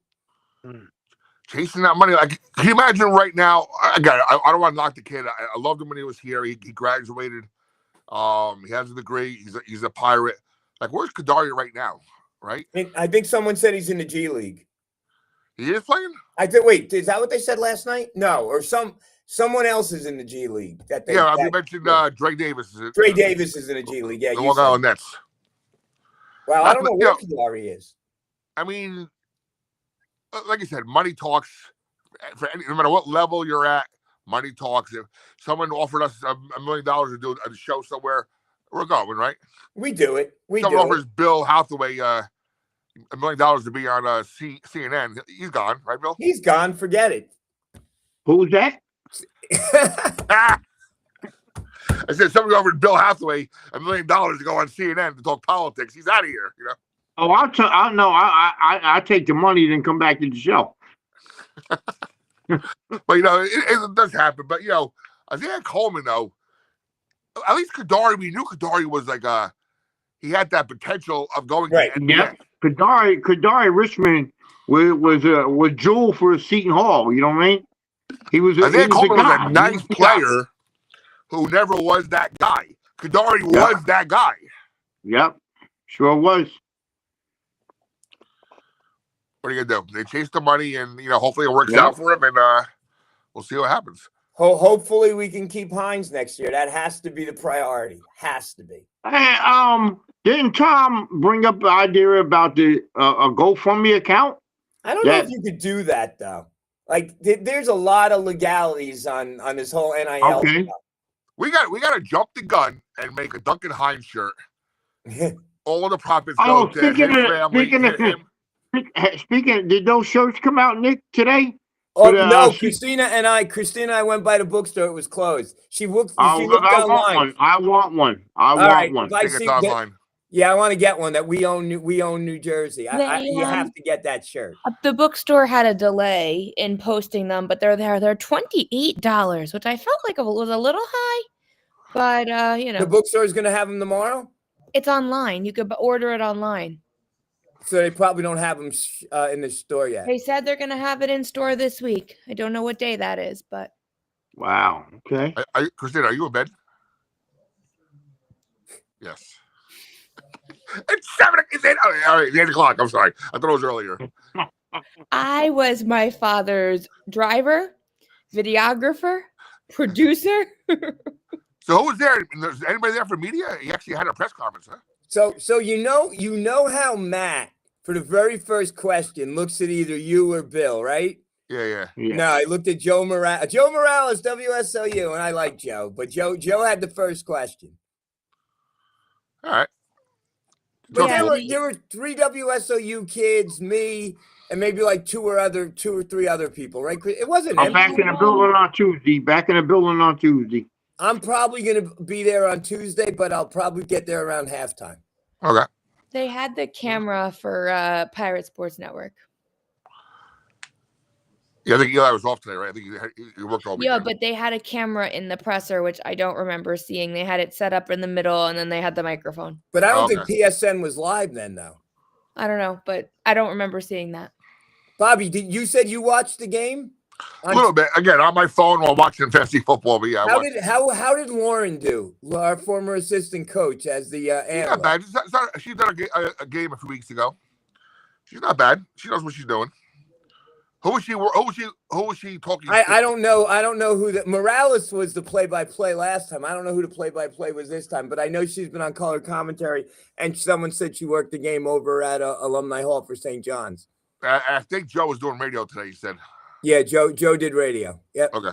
Chasing that money. Like, can you imagine right now? Again, I don't want to knock the kid. I loved him when he was here. He graduated. He has a degree. He's a Pirate. Like, where's Kadari right now? Right? I think someone said he's in the G League. He is playing? Wait, is that what they said last night? No, or someone else is in the G League. You mentioned Dre Davis. Dre Davis is in the G League. Yeah, the one guy on Nets. Well, I don't know where Kadari is. I mean, like I said, money talks. No matter what level you're at, money talks. If someone offered us $1 million to do a show somewhere, We're going, right? We do it. We Someone do it. offers Bill Hathaway $1 million to be on CNN. He's gone, right, Bill? He's gone. Forget it. Who's that? Ah! I said somebody offered Bill Hathaway $1 million to go on CNN to talk politics. He's out of here, you know. Oh, I take the money and come back to the show. But you know, it does happen. But you know, Isaiah Coleman though, at least Kadari, we knew Kadari was like he had that potential of going Right. to the NBA. Yeah, Kadari Richmond was jewel for Seton Hall. You know what I mean? He was Isaiah Coleman was guy. a nice player who never was that guy. Kadari was that guy. Yep, sure was. What are you gonna do? They chase the money, and you know, hopefully it works out for him, and we'll see what happens. Hopefully we can keep Hines next year. That has to be the priority. Has to be. Hey, didn't Tom bring up the idea about the a GoFundMe account? I don't know if you could do that though. Like, there's a lot of legalities on this whole NIL Okay. stuff. We got to jump the gun and make a Duncan Hines shirt. All of the profits go to his family. Speaking, did those shirts come out, Nick, today? Oh no, Christina and I went by the bookstore. It was closed. She looked online. I want one. I want one. I think it's online. Yeah, I want to get one that we own New Jersey. You have to get that shirt. The bookstore had a delay in posting them, but they're there. They're $28, which I felt like was a little high. But you know, The bookstore is going to have them tomorrow. it's online. You could order it online. So they probably don't have them in the store yet. They said they're going to have it in store this week. I don't know what day that is, but Wow. Okay. Christina, are you in bed? Yes. It's 7. It's 8. Oh, all right, 8 o'clock. I'm sorry. I thought it was earlier. I was my father's driver, videographer, producer. So who was there? Was anybody there for media? He actually had a press conference, huh? So you know how Matt, for the very first question, looks at either you or Bill, right? Yeah. No, I looked at Joe Morales. Joe Morales, WSOU, and I like Joe, but Joe had the first question. All right. But there were 3 WSOU kids, me, and maybe like 2 or 3 other people, right? It wasn't. I'm back in the building on Tuesday. I'm probably going to be there on Tuesday, but I'll probably get there around halftime. Okay. They had the camera for Pirate Sports Network. Yeah, I think Eli was off today, right? I think he worked all weekend. Yeah, but they had a camera in the presser, which I don't remember seeing. They had it set up in the middle, and then they had the microphone. But I don't think PSN was live then, though. I don't know, but I don't remember seeing that. Bobby, you said you watched the game? A little bit. Again, on my phone while watching fantasy football. But yeah, how did Lauren do? Our former assistant coach as the analyst. Not bad. She done a game a few weeks ago. She's not bad. She knows what she's doing. Who was she talking to? I don't know. I don't know who Morales was the play-by-play last time. I don't know who the play-by-play was this time, but I know she's been on color commentary, and someone said she worked the game over at Alumni Hall for St. John's. I think Joe was doing radio today, he said. Yeah, Joe did radio. Yep. Okay.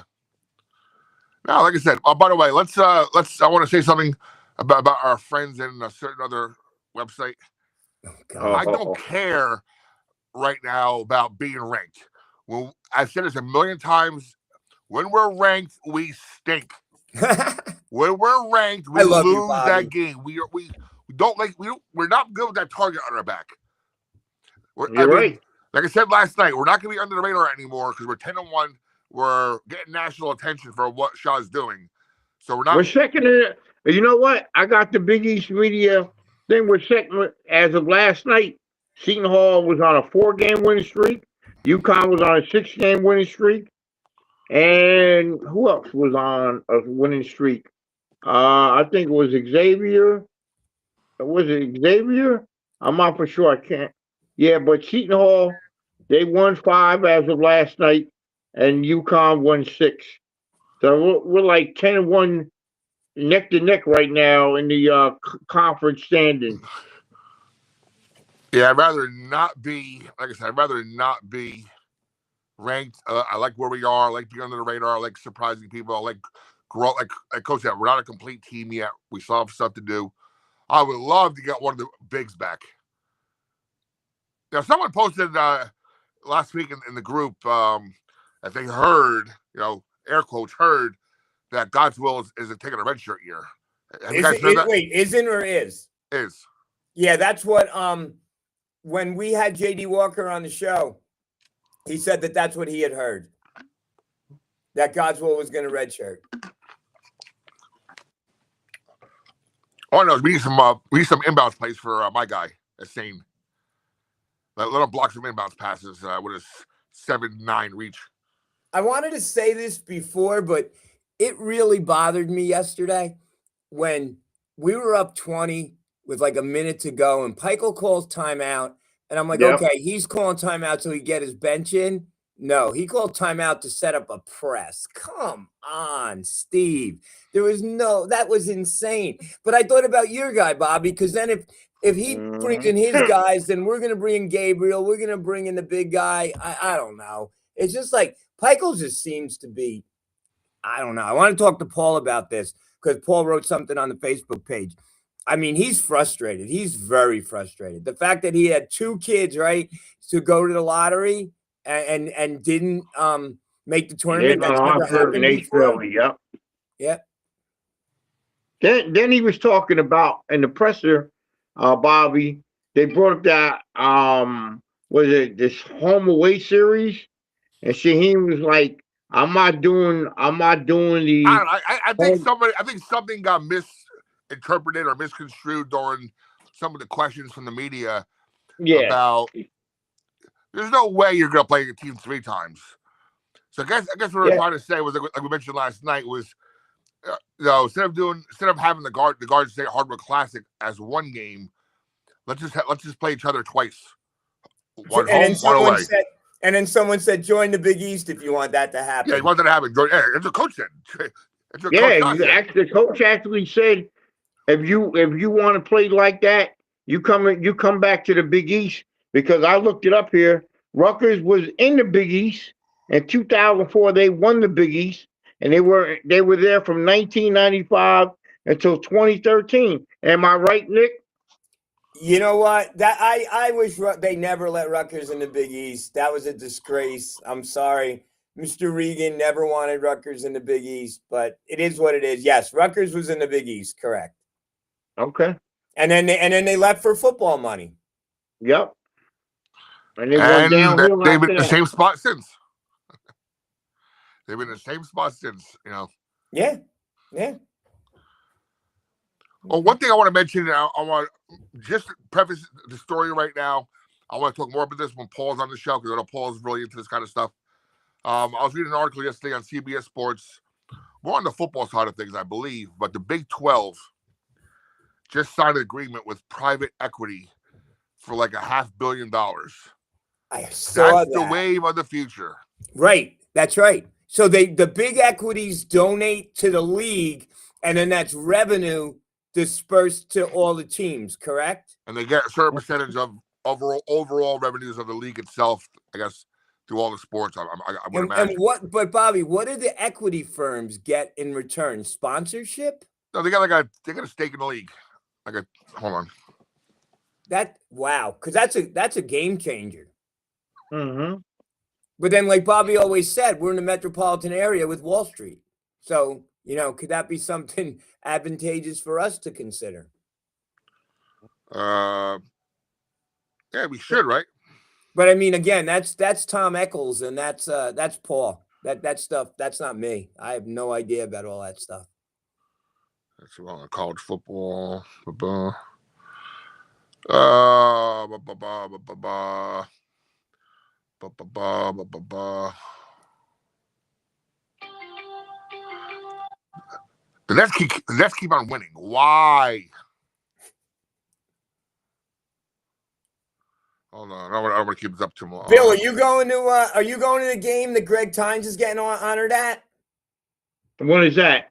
Now, like I said, by the way, let's I want to say something about our friends in a certain other website. I don't care right now about being ranked. Well, I've said this a million times. When we're ranked, we stink. When we're ranked, we lose that game. We're not good with that target on our back. You're right. Like I said last night, we're not going to be under the radar anymore because we're 10-1. We're getting national attention for what Shaw's doing. So we're not. We're second. You know what? I got the Big East media thing. We're second as of last night. Seton Hall was on a 4-game winning streak. UConn was on a 6-game winning streak. And who else was on a winning streak? I think it was Xavier. Was it Xavier? I'm not for sure. I can't. Yeah, but Seton Hall, they won 5 as of last night, and UConn won 6. So we're like 10-1 neck to neck right now in the conference standings. Yeah, I'd rather not be, like I said, I'd rather not be ranked. I like where we are. I like being under the radar. I like surprising people. I like grow. Like Coach said, we're not a complete team yet. We still have stuff to do. I would love to get one of the bigs back. Now, someone posted last week in the group that they heard, air quotes, heard that God's will is taking a redshirt year. Have you guys heard that? Wait, isn't or is? Is. Yeah, that's what when we had JD Walker on the show, he said that's what he had heard. That God's will was going to redshirt. Oh no, we need some inbounds plays for my guy, Seton. Let him block some inbounds passes with his 7'9" reach. I wanted to say this before, but it really bothered me yesterday when we were up 20 with like a minute to go, and Peichel calls timeout, and I'm like, okay, he's calling timeout so he get his bench in. No, he called timeout to set up a press. Come on, Steve. That was insane. But I thought about your guy, Bobby, because then if he brings in his guys, then we're going to bring in Gabriel. We're going to bring in the big guy. I don't know. It's just like Peichel just seems to be, I don't know. I want to talk to Paul about this because Paul wrote something on the Facebook page. I mean, he's frustrated. He's very frustrated. The fact that he had 2 kids, right, to go to the lottery and didn't make the tournament. That's never happened before. Yep. Yeah. Then he was talking about in the presser, Bobby. They brought up that was it this home away series, and Shaheem was like, "I'm not doing the." I think something got misinterpreted or misconstrued during some of the questions from the media. Yeah. About there's no way you're going to play a team 3 times. So I guess what we're trying to say was, like we mentioned last night, was instead of having the guards say Hardwood Classic as one game, let's just play each other twice. One home, one away. And then someone said, join the Big East if you want that to happen. Yeah, you want that to happen. It's a coach said. The coach actually said, if you want to play like that, you come back to the Big East, because I looked it up here. Rutgers was in the Big East in 2004. They won the Big East, and they were there from 1995 until 2013. Am I right, Nick? You know what? That I wish they never let Rutgers in the Big East. That was a disgrace. I'm sorry. Mr. Regan never wanted Rutgers in the Big East, but it is what it is. Yes, Rutgers was in the Big East, correct. Okay. And then they left for football money. Yep. And they've been in the same spot since. They've been in the same spot since, Yeah. Well, one thing I want to mention, I want to just preface the story right now. I want to talk more about this when Paul's on the show, because I know Paul's really into this kind of stuff. I was reading an article yesterday on CBS Sports. More on the football side of things, I believe, but the Big 12 just signed an agreement with private equity for like $500 million. I saw That's the wave of the future. Right. That's right. So the big equities donate to the league, and then that's revenue dispersed to all the teams, correct? And they get a certain percentage of overall revenues of the league itself, I guess, through all the sports. I would imagine. But Bobby, what do the equity firms get in return? Sponsorship? No, they got a stake in the league. Hold on. Because that's a game changer. Mm-hmm. But then, like Bobby always said, we're in the metropolitan area with Wall Street. So, could that be something advantageous for us to consider? Yeah, we should, right? But I mean, again, that's Tom Eccles, and that's Paul. That stuff, that's not me. I have no idea about all that stuff. That's wrong. College football. The Nets keep on winning. Why? Hold on, I don't want to keep this up too long. Bill, are you going to the game that Greg Tynes is getting honored at? What is that?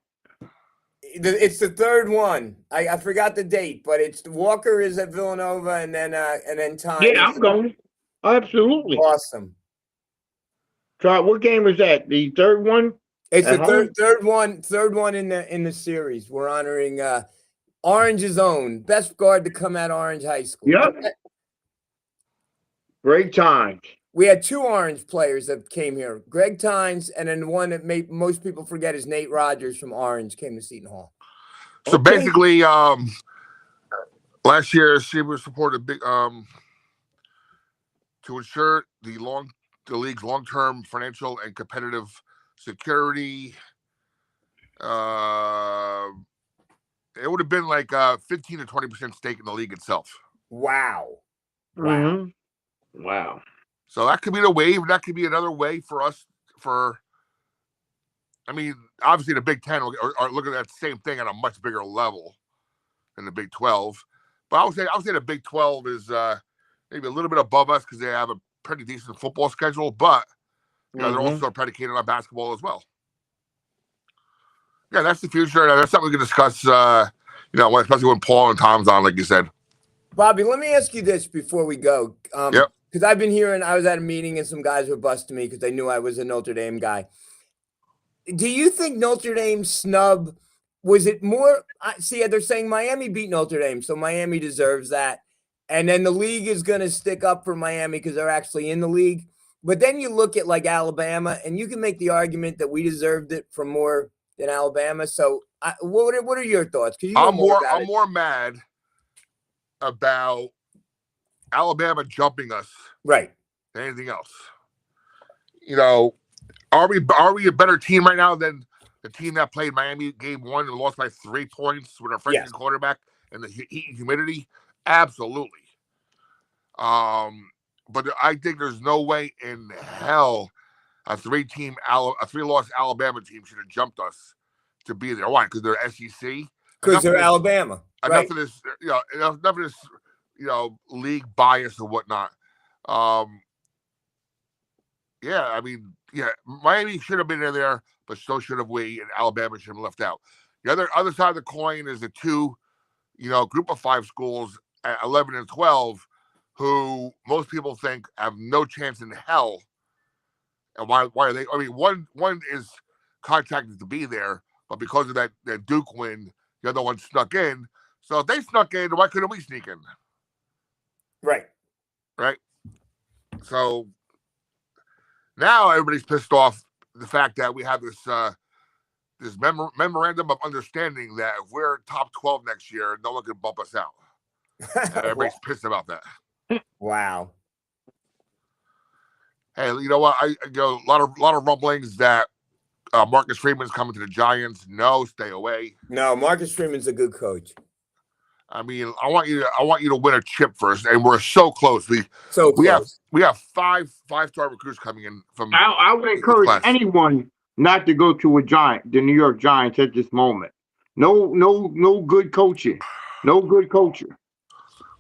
It's the third one. I forgot the date, but it's Walker is at Villanova, and then Tynes. Yeah, I'm going. Absolutely. Awesome. Try. What game is that? The third one? It's the third one in the series. We're honoring Orange's own best guard to come out of Orange High School. Yep. Great times. We had 2 Orange players that came here, Greg Tynes, and then the one that most people forget is Nate Rogers from Orange came to Seton Hall. So basically, last year she was supported big to ensure the league's long-term financial and competitive security. It would have been like 15 to 20% stake in the league itself. Wow. Mm-hmm. Wow. So that could be the wave. That could be another way for us I mean, obviously the Big Ten are looking at the same thing on a much bigger level than the Big 12. But I would say the Big 12 is maybe a little bit above us because they have a pretty decent football schedule, but they're also predicated on basketball as well. Yeah, that's the future. That's something we can discuss, especially when Paul and Tom's on, like you said. Bobby, let me ask you this before we go. Yep. Because I've been hearing, I was at a meeting and some guys were busting me because they knew I was a Notre Dame guy. Do you think Notre Dame snub, was it more, see, they're saying Miami beat Notre Dame, so Miami deserves that. And then the league is going to stick up for Miami because they're actually in the league. But then you look at like Alabama, and you can make the argument that we deserved it for more than Alabama. So what are your thoughts? Because I'm more mad about Alabama jumping us, right, than anything else. Are we a better team right now than the team that played Miami game 1 and lost by 3 points with our freshman quarterback and the heat and humidity? Absolutely. But I think there's no way in hell a 3-loss Alabama team should have jumped us to be there. Why? Because they're SEC. Because they're Alabama. Enough of this, enough of this, league bias and whatnot. Miami should have been in there, but so should have we, and Alabama should have left out. The other side of the coin is the 2, group of 5 schools at 11 and 12, who most people think have no chance in hell. And why are they? I mean, one is contracted to be there, but because of that Duke win, the other one snuck in. So if they snuck in, why couldn't we sneak in? Right. So now everybody's pissed off the fact that we have this memorandum of understanding that if we're top 12 next year, no one can bump us out. And everybody's pissed about that. Wow. Hey, you know what? I go a lot of rumblings that Marcus Freeman's coming to the Giants. No, stay away. No, Marcus Freeman's a good coach. I mean, I want you to win a chip first, and we're so close. We have 5 5-star recruits coming in from. I would encourage anyone not to go to the New York Giants at this moment. No good coaching. No good culture.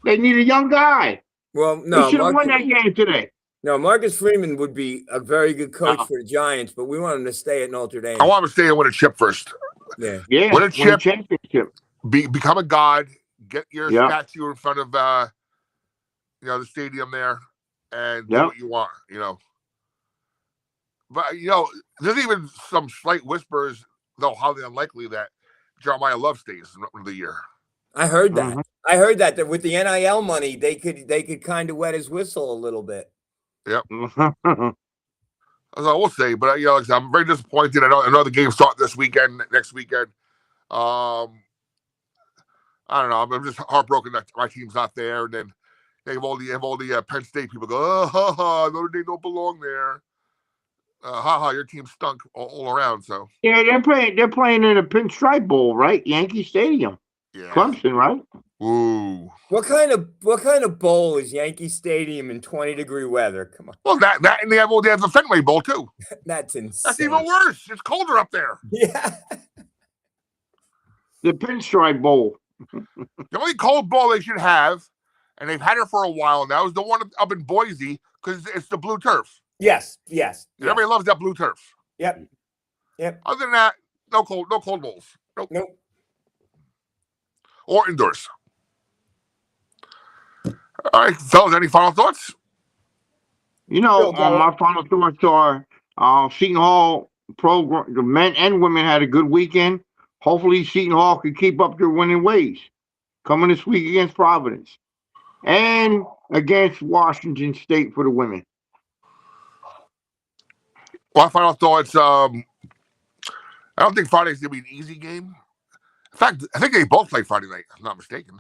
They need a young guy. Well, no, they should have won that game today. No, Marcus Freeman would be a very good coach for the Giants, but we want him to stay at Notre Dame. I want him to stay and win a chip first. Yeah, win a chip, championship. Become a god. Get your statue in front of the stadium there, and do what you want. But there's even some slight whispers, though highly unlikely, that Jeremiah Love stays in the year. I heard that. I heard that with the NIL money, they could kind of wet his whistle a little bit. Yep. So we'll see, but I'm very disappointed. I know the games start next weekend. I don't know. I'm just heartbroken that my team's not there, and then they have all the Penn State people go, Notre Dame don't belong there. Your team stunk all around. So yeah, they're playing in a Pinstripe Bowl, right? Yankee Stadium. Yeah. Clemson, right? Ooh. What kind of bowl is Yankee Stadium in 20-degree weather? Come on. Well, that and they have the Fenway Bowl too. That's insane. That's even worse. It's colder up there. Yeah. The Pinstripe Bowl. The only cold bowl they should have, and they've had it for a while now, is the one up in Boise because it's the blue turf. Yes. Everybody loves that blue turf. Yep. Other than that, no cold bowls. Nope. Or indoors. All right, fellas, any final thoughts? My final thoughts are Seton Hall program, the men and women had a good weekend. Hopefully Seton Hall can keep up their winning ways. coming this week against Providence, and against Washington State for the women. Well, final thoughts. I don't think Friday's gonna be an easy game. In fact, I think they both play Friday night. If I'm not mistaken.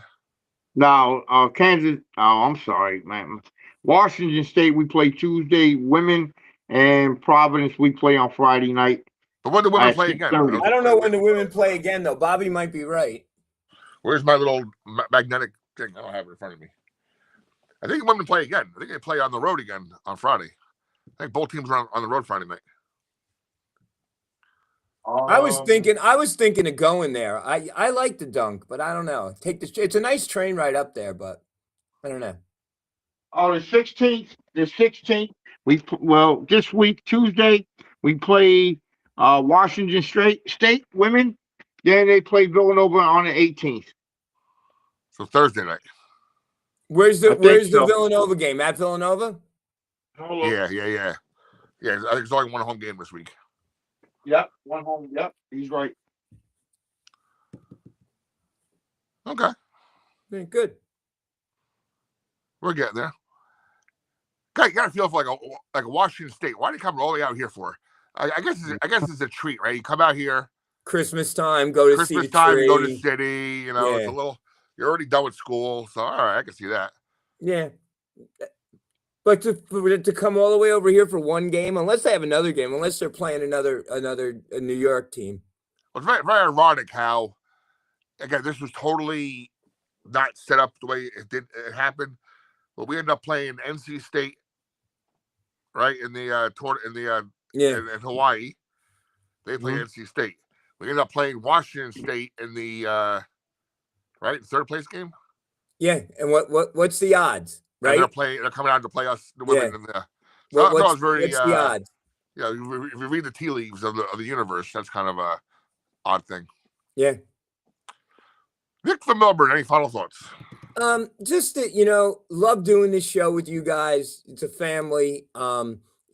Now, Kansas. Oh, I'm sorry, man. Washington State we play Tuesday, women, and Providence we play on Friday night. But when the women play again? 6:30. I don't know when the women play again though. Bobby might be right. Where's my little magnetic thing? I don't have it in front of me. I think the women play again. I think they play on the road again on Friday. I think both teams are on the road Friday night. I was thinking of going there. I like the Dunk, but I don't know. It's a nice train ride up there, but I don't know. Oh, the 16th. The 16th. This week Tuesday we play Washington State women. Then they play Villanova on the 18th. So Thursday night. Where's the so. Villanova game? At Villanova? Yeah. I think there's only one home game this week. Yep, one home. Yep, he's right. Okay, Yeah, good. we're getting there. God, you gotta feel for like a Washington State. Why do you come all the way out here for? I guess it's a treat, right? You come out here Christmas time, go to see Christmas the time, tree. go to the city. You know, it's Yeah. a little. You're already done with school, so all right, I can see that. Yeah. But to come all the way over here for one game, unless they have another game, unless they're playing another New York team. Well, it's very, very ironic how, again, this was totally not set up the way it happened, but we ended up playing NC State, right, in the tour in Hawaii. They play NC State. We ended up playing Washington State in the third place game. Yeah, and what's the odds? Right, and they're coming out to play us, the women. In the, what's very, the odds? Yeah, if you read the tea leaves of the universe, that's kind of a odd thing. Yeah. Nick from Melbourne, any final thoughts? Just that, love doing this show with you guys. It's a family.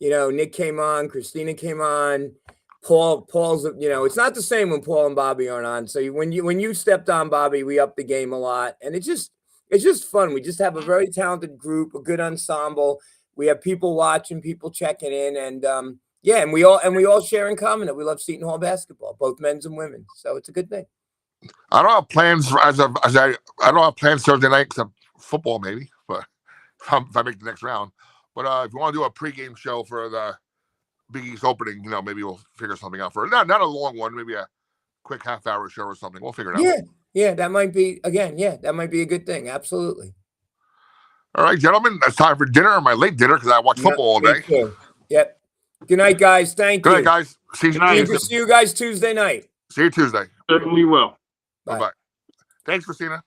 Nick came on, Christina came on, Paul's, it's not the same when Paul and Bobby aren't on. So when you stepped on, Bobby, we upped the game a lot, and it's just fun. We just have a very talented group, a good ensemble. We have people watching, people checking in, and and we all share in common that we love Seton Hall basketball, both men's and women. So it's a good thing. I don't have plans I don't have plans Thursday night except football maybe, but if I make the next round. But if you want to do a pregame show for the Big East opening, maybe we'll figure something out for it. Not a long one, maybe a quick half-hour show or something. We'll figure it out. Yeah, that might be a good thing. Absolutely. All right, gentlemen, it's time for dinner, my late dinner, because I watch football all day. Too. Yep. Good night, guys. Thank you. Good night, guys. See you See you guys Tuesday night. See you Tuesday. Certainly will. Bye-bye. Thanks, Christina.